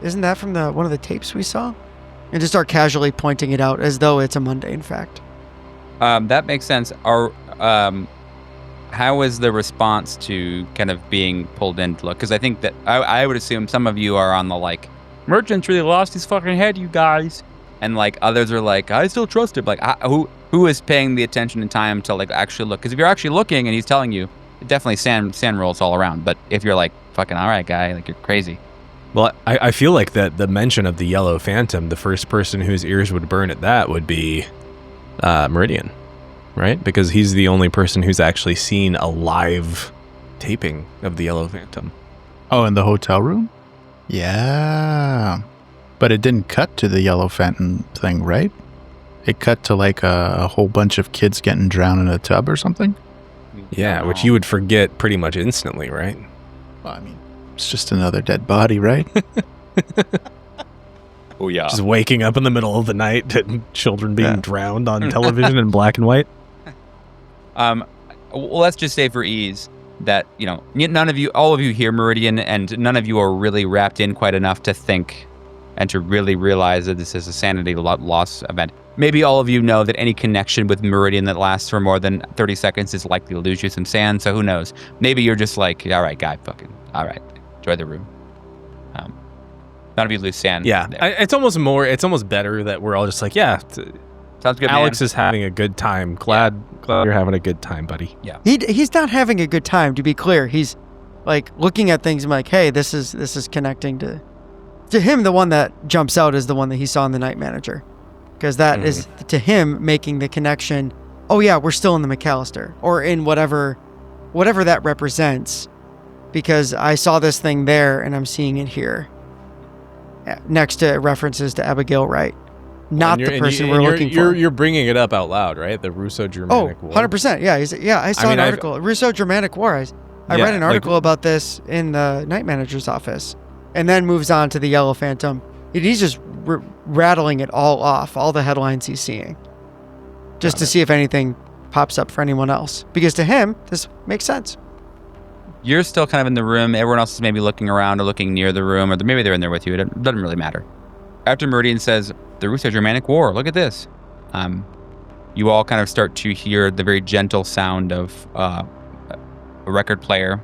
that from one of the tapes we saw? And just start casually pointing it out as though it's a mundane fact. That makes sense. How is the response to kind of being pulled in to look? Because I think that I would assume some of you are on the like, Merchant's really lost his fucking head, you guys. And like others are like, I still trust him. Like who is paying the attention and time to like actually look? Because if you're actually looking and he's telling you, it definitely sand rolls all around. But if you're like, fucking all right, guy, like you're crazy. Well, I feel like that the mention of the Yellow Phantom, the first person whose ears would burn at that would be Meridian, right? Because he's the only person who's actually seen a live taping of the Yellow Phantom. Oh, in the hotel room? Yeah. But it didn't cut to the Yellow Phantom thing, right? It cut to like a whole bunch of kids getting drowned in a tub or something? Yeah, which you would forget pretty much instantly, right? Well, I mean, it's just another dead body, right? Oh, yeah. Just waking up in the middle of the night to children being drowned on television in black and white. Well, let's just say for ease that, none of you, all of you here, Meridian, and none of you are really wrapped in quite enough to think and to really realize that this is a sanity loss event. Maybe all of you know that any connection with Meridian that lasts for more than 30 seconds is likely to lose you some sand, so who knows? Maybe you're just like, all right, guy, fucking, all right. enjoy the room. None of you lose sand. Yeah, there. it's almost better that we're all just like, yeah, Sounds good, Alex man. is having a good time. Glad you're having a good time, buddy. Yeah. He's not having a good time, to be clear. He's like looking at things and like, hey, this is connecting to him. The one that jumps out is the one that he saw in the Night Manager, because that is to him making the connection. Oh yeah, we're still in the McAllister, or in whatever that represents, because I saw this thing there and I'm seeing it here. Next to references to Abigail Wright, not the person we're looking for. You're bringing it up out loud, right? The Russo-Germanic War. 100%. Yeah, I saw an article. Russo-Germanic War. I read an article about this in the Night Manager's office, and then moves on to the Yellow Phantom. He's just rattling it all off, all the headlines he's seeing, just to see if anything pops up for anyone else. Because to him, this makes sense. You're still kind of in the room. Everyone else is maybe looking around or looking near the room, or maybe they're in there with you. It doesn't really matter. After Meridian says, the Russo-Germanic War, look at this. You all kind of start to hear the very gentle sound of a record player.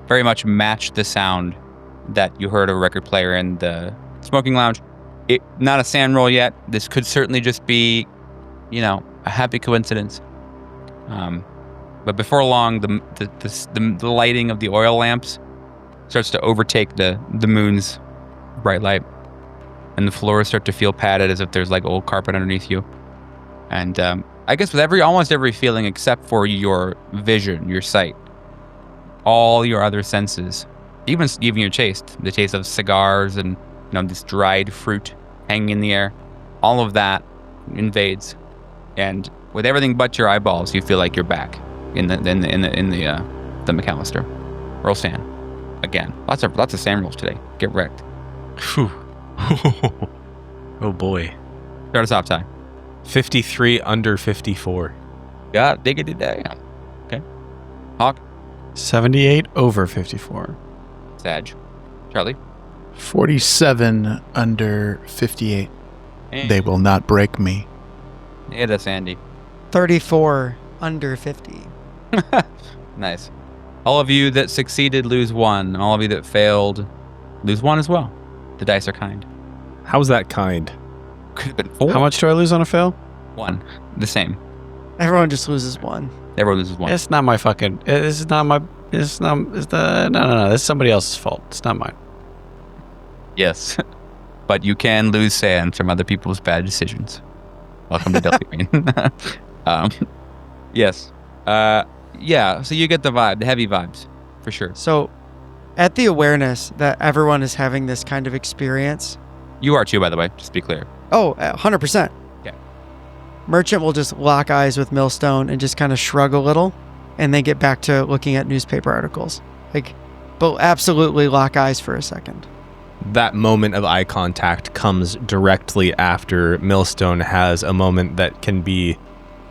Very much match the sound that you heard of a record player in the smoking lounge. Not a sand roll yet. This could certainly just be, a happy coincidence. But before long, the lighting of the oil lamps starts to overtake the moon's bright light, and the floors start to feel padded as if there's like old carpet underneath you. And I guess with almost every feeling except for your vision, your sight, all your other senses, even your taste, the taste of cigars and this dried fruit hanging in the air, all of that invades, and with everything but your eyeballs, you feel like you're back in the McAllister. Roll sand again. Lots of sand rolls today. Get wrecked. Whew. Oh boy. Start us off, Ty. 53 under 54. God diggity damn. Okay. Hawk. 78 over 54. Sag. Charlie. 47 under 58. And They will not break me. yeah, that's Andy. 34 under 50. Nice. All of you that succeeded lose 1. All of you that failed lose 1 as well. The dice are kind. How's that kind? Could have been 4. How much do I lose on a fail? 1. The same. Everyone just loses 1. Everyone loses 1. It's not my fucking. This is not my. It's not. It's the. No. This is somebody else's fault. It's not mine. Yes. But you can lose sand from other people's bad decisions. Welcome to Delphine. Yes. Yeah, so you get the vibe, the heavy vibes, for sure. So, at the awareness that everyone is having this kind of experience. You are too, by the way, just to be clear. Oh, 100%. Okay. Merchant will just lock eyes with Millstone and just kind of shrug a little, and then get back to looking at newspaper articles. But absolutely lock eyes for a second. That moment of eye contact comes directly after Millstone has a moment that can be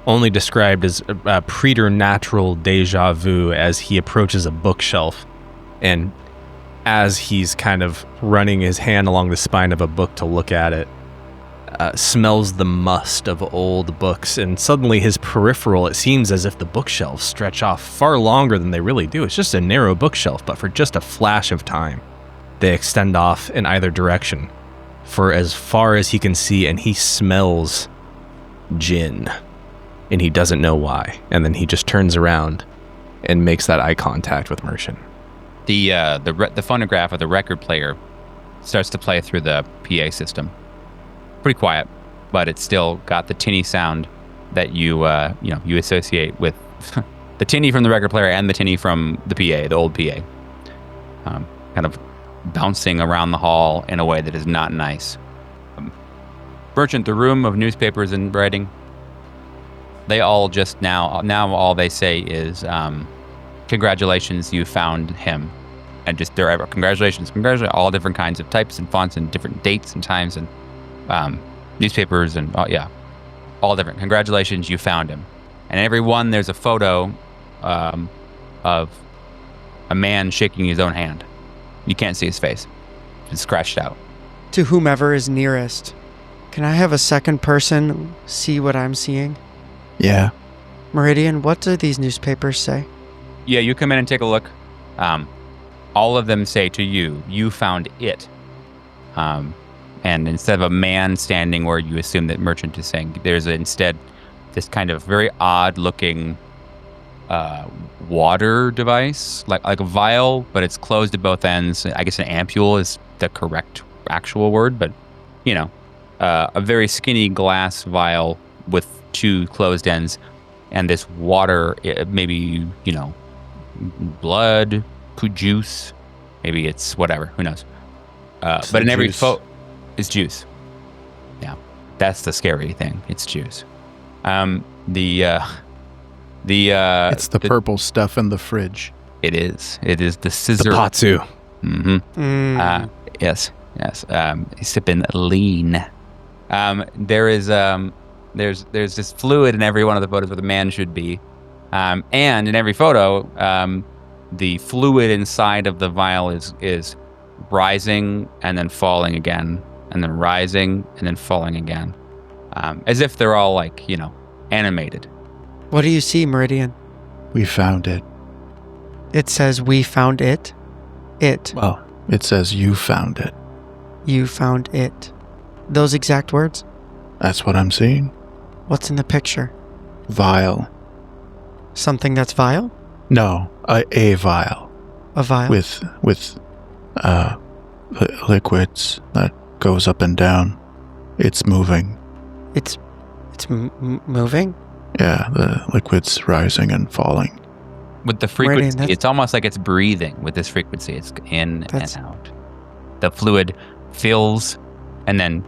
only described as a preternatural deja vu as he approaches a bookshelf, and as he's kind of running his hand along the spine of a book to look at it, smells the must of old books, and suddenly his peripheral, it seems as if the bookshelves stretch off far longer than they really do. It's just a narrow bookshelf, but for just a flash of time, they extend off in either direction for as far as he can see, and he smells gin. And he doesn't know why. And then he just turns around and makes that eye contact with Merchant. The phonograph of the record player starts to play through the PA system. Pretty quiet, but it's still got the tinny sound that you associate with the tinny from the record player and the tinny from the PA, the old PA. Kind of bouncing around the hall in a way that is not nice. Merchant, the room of newspapers and writing, they all just now all they say is, congratulations, you found him. And just they're congratulations, all different kinds of types and fonts and different dates and times and newspapers and all different. Congratulations, you found him. And every one there's a photo of a man shaking his own hand. You can't see his face. It's scratched out. To whomever is nearest, can I have a second person see what I'm seeing? Yeah. Meridian, what do these newspapers say? Yeah, you come in and take a look. all of them say to you, "You found it." And instead of a man standing where you assume that Merchant is saying, there's instead this kind of very odd-looking water device, like a vial, but it's closed at both ends. I guess an ampule is the correct actual word, but a very skinny glass vial with 2 closed ends, and this water, maybe blood, juice, maybe it's whatever, who knows? But in every photo, it's juice. Yeah, that's the scary thing. It's juice. It's the purple stuff in the fridge. It is the scissor. The patsu. Mm-hmm. Yes. Sipping lean. There's this fluid in every one of the photos where the man should be, and in every photo, the fluid inside of the vial is rising and then falling again, and then rising and then falling again, as if they're all animated. What do you see, Meridian? We found it. It says we found it. It. Well, it says you found it. You found it. Those exact words? That's what I'm seeing. What's in the picture? Vial. Something that's vile? No, a vial. A vial? With liquids that goes up and down. It's moving. It's moving? Yeah, the liquid's rising and falling. With the frequency, Meridian, it's almost like it's breathing with this frequency. It's in and out. The fluid fills and then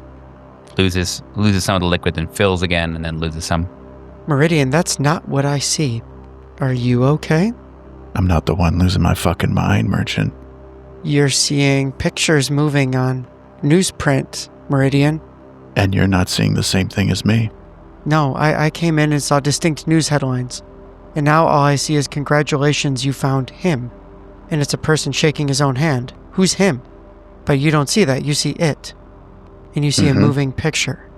loses some of the liquid, then fills again, and then loses some. Meridian, that's not what I see. Are you okay? I'm not the one losing my fucking mind, Merchant. You're seeing pictures moving on newsprint, Meridian. And you're not seeing the same thing as me. No, I came in and saw distinct news headlines. And now all I see is congratulations, you found him. And it's a person shaking his own hand. Who's him? But you don't see that, you see it. And you see a moving picture.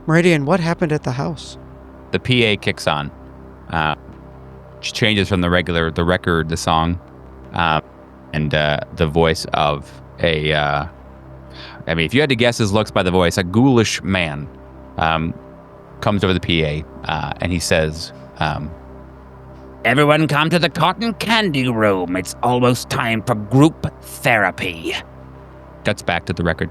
Meridian, what happened at the house? The PA kicks on. Changes from the record, the song, and the voice of if you had to guess his looks by the voice, a ghoulish man comes over the PA, and he says, "Everyone come to the cotton candy room. It's almost time for group therapy." Cuts back to the record.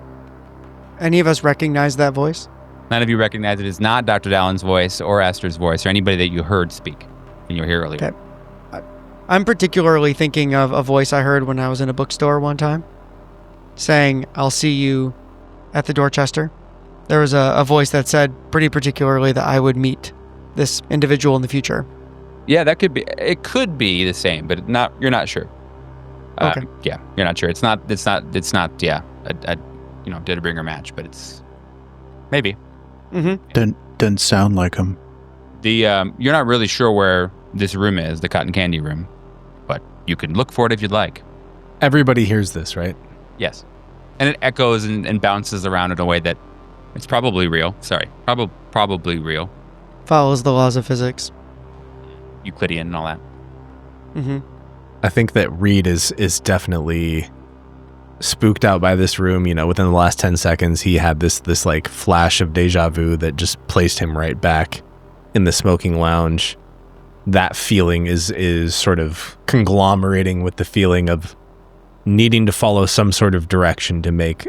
Any of us recognize that voice? None of you recognize it as not Dr. Dallin's voice or Esther's voice or anybody that you heard speak when you were here earlier. Okay. I'm particularly thinking of a voice I heard when I was in a bookstore one time saying, "I'll see you at the Dorchester." There was a voice that said pretty particularly that I would meet this individual in the future. Yeah, that could be. It could be the same, but you're not sure. Okay. Yeah, you're not sure. It's not. Yeah, a did a bringer match, but it's maybe. Mm-hmm. Didn't sound like him. You're not really sure where this room is, the cotton candy room, but you can look for it if you'd like. Everybody hears this, right? Yes, and it echoes and bounces around in a way that it's probably real. Sorry, probably real. Follows the laws of physics. Euclidean and all that. Mm-hmm. I think that Reed is definitely spooked out by this room. Within the last 10 seconds, he had this like flash of deja vu that just placed him right back in the smoking lounge. That feeling is sort of conglomerating with the feeling of needing to follow some sort of direction to make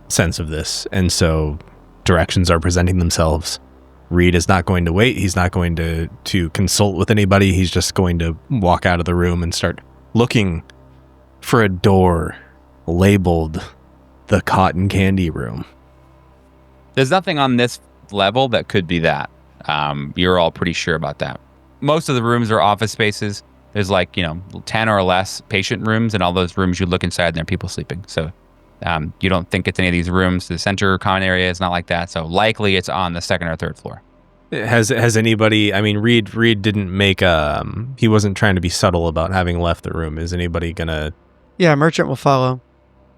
sense of this. And so directions are presenting themselves. Reed is not going to wait. He's not going to consult with anybody. He's just going to walk out of the room and start looking for a door labeled the cotton candy room. There's nothing on this level that could be that. You're all pretty sure about that. Most of the rooms are office spaces. There's 10 or less patient rooms, and all those rooms you look inside and there are people sleeping. So you don't think it's any of these rooms. The center common area is not like that. So likely it's on the second or third floor. Has anybody, Reed didn't make he wasn't trying to be subtle about having left the room. Is anybody gonna? Yeah, Merchant will follow.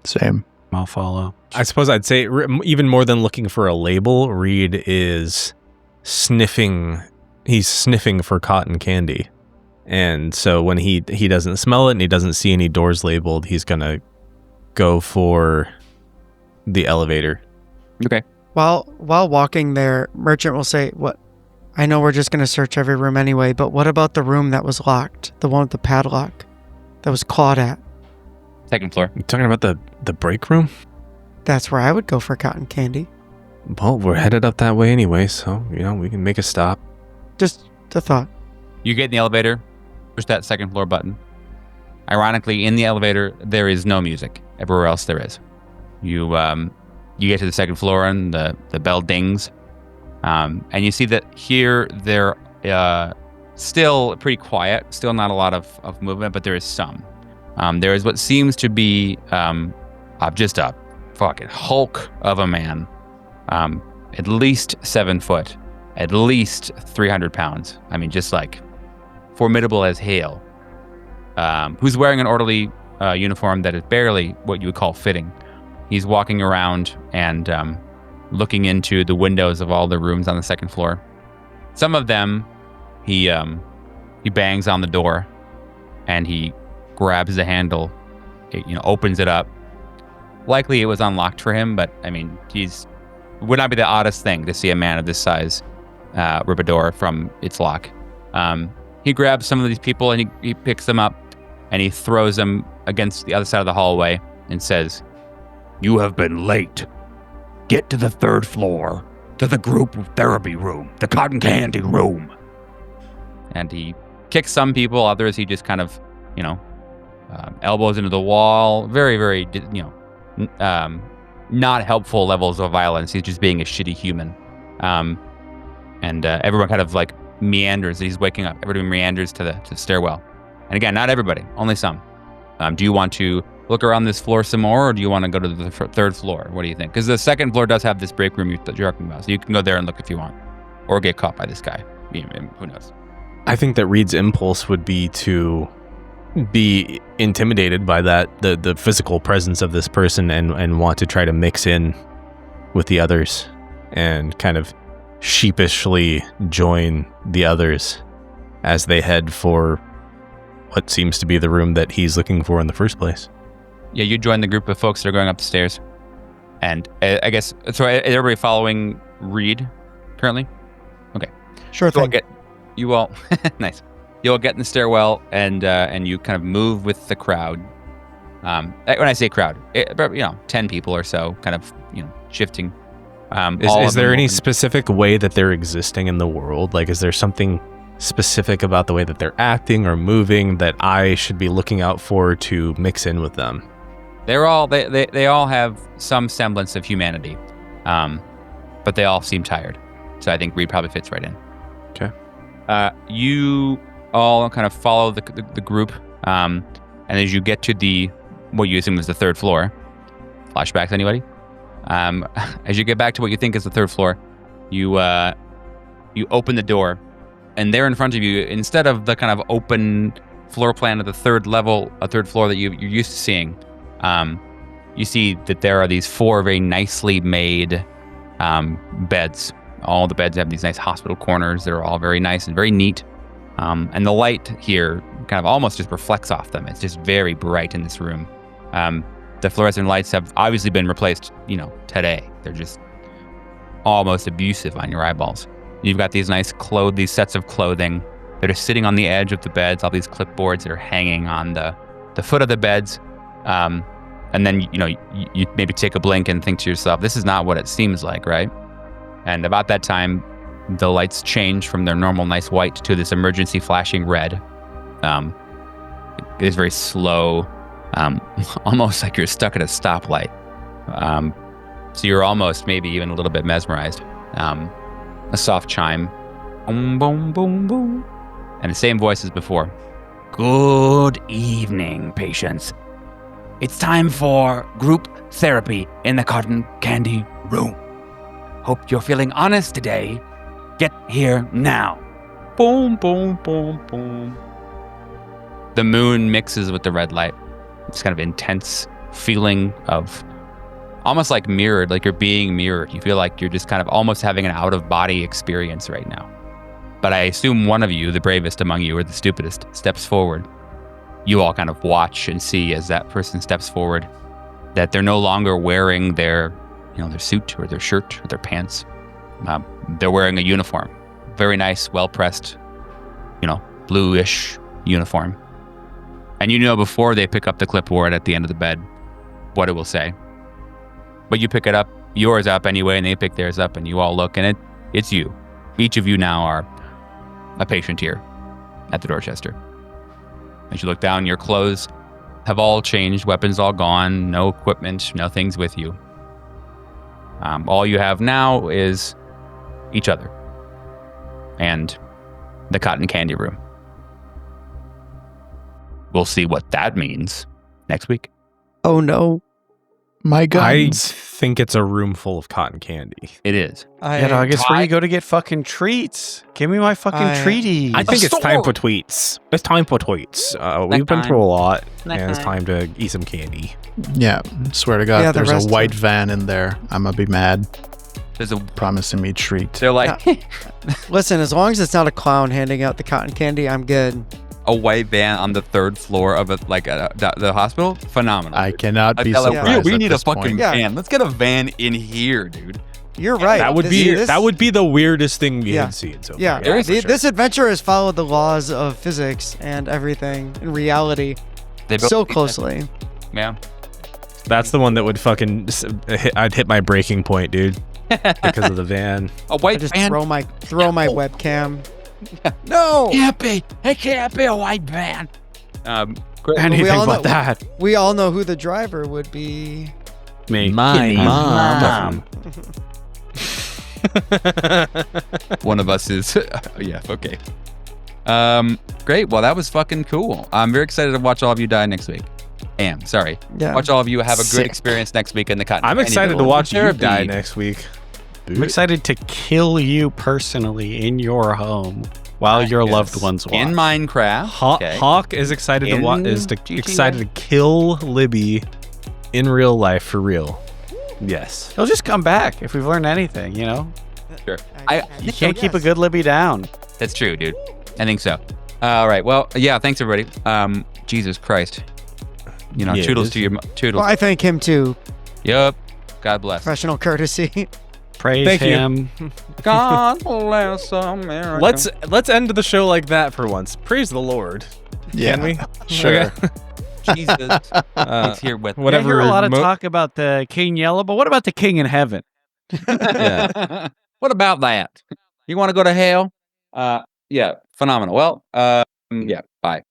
Same. I'll follow. I suppose I'd say even more than looking for a label, Reed is sniffing. He's sniffing for cotton candy. And so when he doesn't smell it and he doesn't see any doors labeled, he's going to go for the elevator. Okay. While walking there, Merchant will say, "What? I know we're just going to search every room anyway, but what about the room that was locked? The one with the padlock that was clawed at?" Second floor. You talking about the break room? That's where I would go for cotton candy. Well, we're headed up that way anyway, so, we can make a stop. Just a thought. You get in the elevator, push that second floor button. Ironically, in the elevator, there is no music. Everywhere else there is. You get to the second floor and the bell dings. And you see that here they're still pretty quiet, still not a lot of movement, but there is some. There is what seems to be just a fucking hulk of a man, at least 7 foot, at least 300 pounds. I mean, just like formidable as hail, who's wearing an orderly uniform that is barely what you would call fitting. He's walking around and looking into the windows of all the rooms on the second floor. Some of them, he bangs on the door, and he grabs the handle, opens it up. Likely it was unlocked for him, but I mean, would not be the oddest thing to see a man of this size rip a door from its lock. He grabs some of these people and he picks them up and he throws them against the other side of the hallway and says, "You have been late. Get to the 3rd floor, to the group therapy room, the cotton candy room." And he kicks some people, others he just kind of, elbows into the wall. Very, very, not helpful levels of violence. He's just being a shitty human. And everyone kind of like meanders. He's waking up. Everybody meanders to the stairwell. And again, not everybody, only some. Do you want to look around this floor some more, or do you want to go to the 3rd floor? What do you think? Because the 2nd floor does have this break room you're talking about, so you can go there and look if you want, or get caught by this guy. Who knows? I think that Reed's impulse would be to be intimidated by the physical presence of this person and want to try to mix in with the others and kind of sheepishly join the others as they head for what seems to be the room that he's looking for in the first place. Yeah, you join the group of folks that are going up the stairs. And I guess, so is everybody following Reed currently? Okay. Sure thing. You all, nice. You all get in the stairwell and you kind of move with the crowd. When I say crowd, 10 people or so, kind of, shifting. Is there any specific way that they're existing in the world? Like, is there something specific about the way that they're acting or moving that I should be looking out for to mix in with them? They all have some semblance of humanity, but they all seem tired. So I think Reed probably fits right in. Okay. You all kind of follow the group, and as you get to what you assume is the 3rd floor. Flashbacks, anybody? As you get back to what you think is the 3rd floor, you open the door, and there in front of you, instead of the kind of open floor plan of the 3rd level, a 3rd floor that you're used to seeing, you see that there are these 4 very nicely made beds. All the beds have these nice hospital corners. They're all very nice and very neat. And the light here kind of almost just reflects off them. It's just very bright in this room. The fluorescent lights have obviously been replaced, today. They're just almost abusive on your eyeballs. You've got these nice these sets of clothing that are sitting on the edge of the beds, all these clipboards that are hanging on the foot of the beds. And then, you maybe take a blink and think to yourself, this is not what it seems like, right? And about that time, the lights change from their normal nice white to this emergency flashing red. It is very slow, almost like you're stuck at a stoplight. So you're almost maybe even a little bit mesmerized. A soft chime, boom, boom, boom, boom, and the same voice as before. Good evening, patients. It's time for group therapy in the cotton candy room. Hope you're feeling honest today. Get here now. Boom, boom, boom, boom. The moon mixes with the red light. It's kind of intense feeling of almost like mirrored, like you're being mirrored. You feel like you're just kind of almost having an out-of-body experience right now. But I assume one of you, the bravest among you or the stupidest, steps forward. You all kind of watch and see as that person steps forward that they're no longer wearing their suit or their shirt or their pants. They're wearing a uniform. Very nice, well-pressed, bluish uniform. And before they pick up the clipboard at the end of the bed, what it will say. But you pick it up, yours up anyway, and they pick theirs up, and you all look, and it's you. Each of you now are a patient here at the Dorchester. As you look down, your clothes have all changed, weapons all gone, no equipment, nothing's with you. All you have now is each other and the cotton candy room. We'll see what that means next week. Oh no. My I guns. think it's a room full of cotton candy. It is. I guess where you go to get fucking treats. Give me my fucking treaties. I think it's time for tweets. It's time for tweets. We've been through a lot, and it's time to eat some candy. Yeah, swear to God, Yeah, if the there's rest a white van in there, I'm gonna be mad. There's a. Promising me treat. They're like Listen, as long as it's not a clown handing out the cotton candy, I'm good. a white van on the third floor of the hospital. Phenomenal. I cannot be They're like, surprised. we at need a this fucking point. van. Let's get a van in here, dude. You're right. That would be the weirdest thing we Yeah. had seen so far. Yeah, for sure. this adventure has followed the laws of physics and everything in reality They both- so closely. Yeah. That's the one that would fucking. I'd hit my breaking point, dude, because of the van. A I white just van. throw my webcam. No. It can't be a white van. Great. Anything we all but know- that. We all know who the driver would be. Me. My mom. One of us is. Yeah. Okay. Great. Well, that was fucking cool. I'm very excited to watch all of you die next week. Sorry. Yeah. Watch all of you have a Sick. good experience next week in the cotton. I'm candy excited to room. watch you Therapy. die next week. I'm excited to kill you personally in your home while your Yes. loved ones watch. In Minecraft. Hawk is excited In to excited to GTA. kill Libby in real life for real. Yes. He'll just come back if we've learned anything, Sure. You can't keep a good Libby down. That's true, dude. I think so. All right. Well, yeah. Thanks, everybody. Jesus Christ. Yeah, toodles it to your toodles. Well, I thank him too. Yup. God bless. Professional courtesy. Praise Thank you. him. God bless America. Let's end the show like that for once. Praise the Lord. Yeah, Can we? sure. Okay. Jesus is here with Whatever. I hear a lot of mo- talk about the King Yellow, but what about the King in heaven? Yeah. What about that? You want to go to hell? Yeah. Phenomenal. Well, yeah. Bye.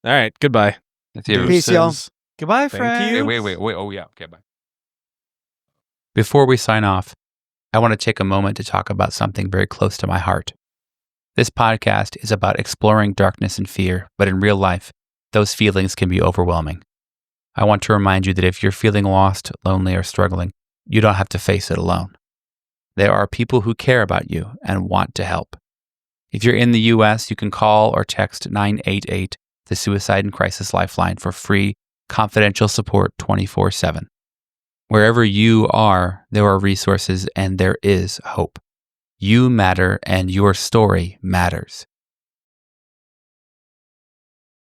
All right. Goodbye. Let's hear it. Peace, y'all. Goodbye, Thank friends. you. Wait. Oh, yeah. Okay, bye. Before we sign off, I want to take a moment to talk about something very close to my heart. This podcast is about exploring darkness and fear, but in real life, those feelings can be overwhelming. I want to remind you that if you're feeling lost, lonely, or struggling, you don't have to face it alone. There are people who care about you and want to help. If you're in the U.S., you can call or text 988, the Suicide and Crisis Lifeline, for free, confidential support 24/7. Wherever you are, there are resources and there is hope. You matter and your story matters.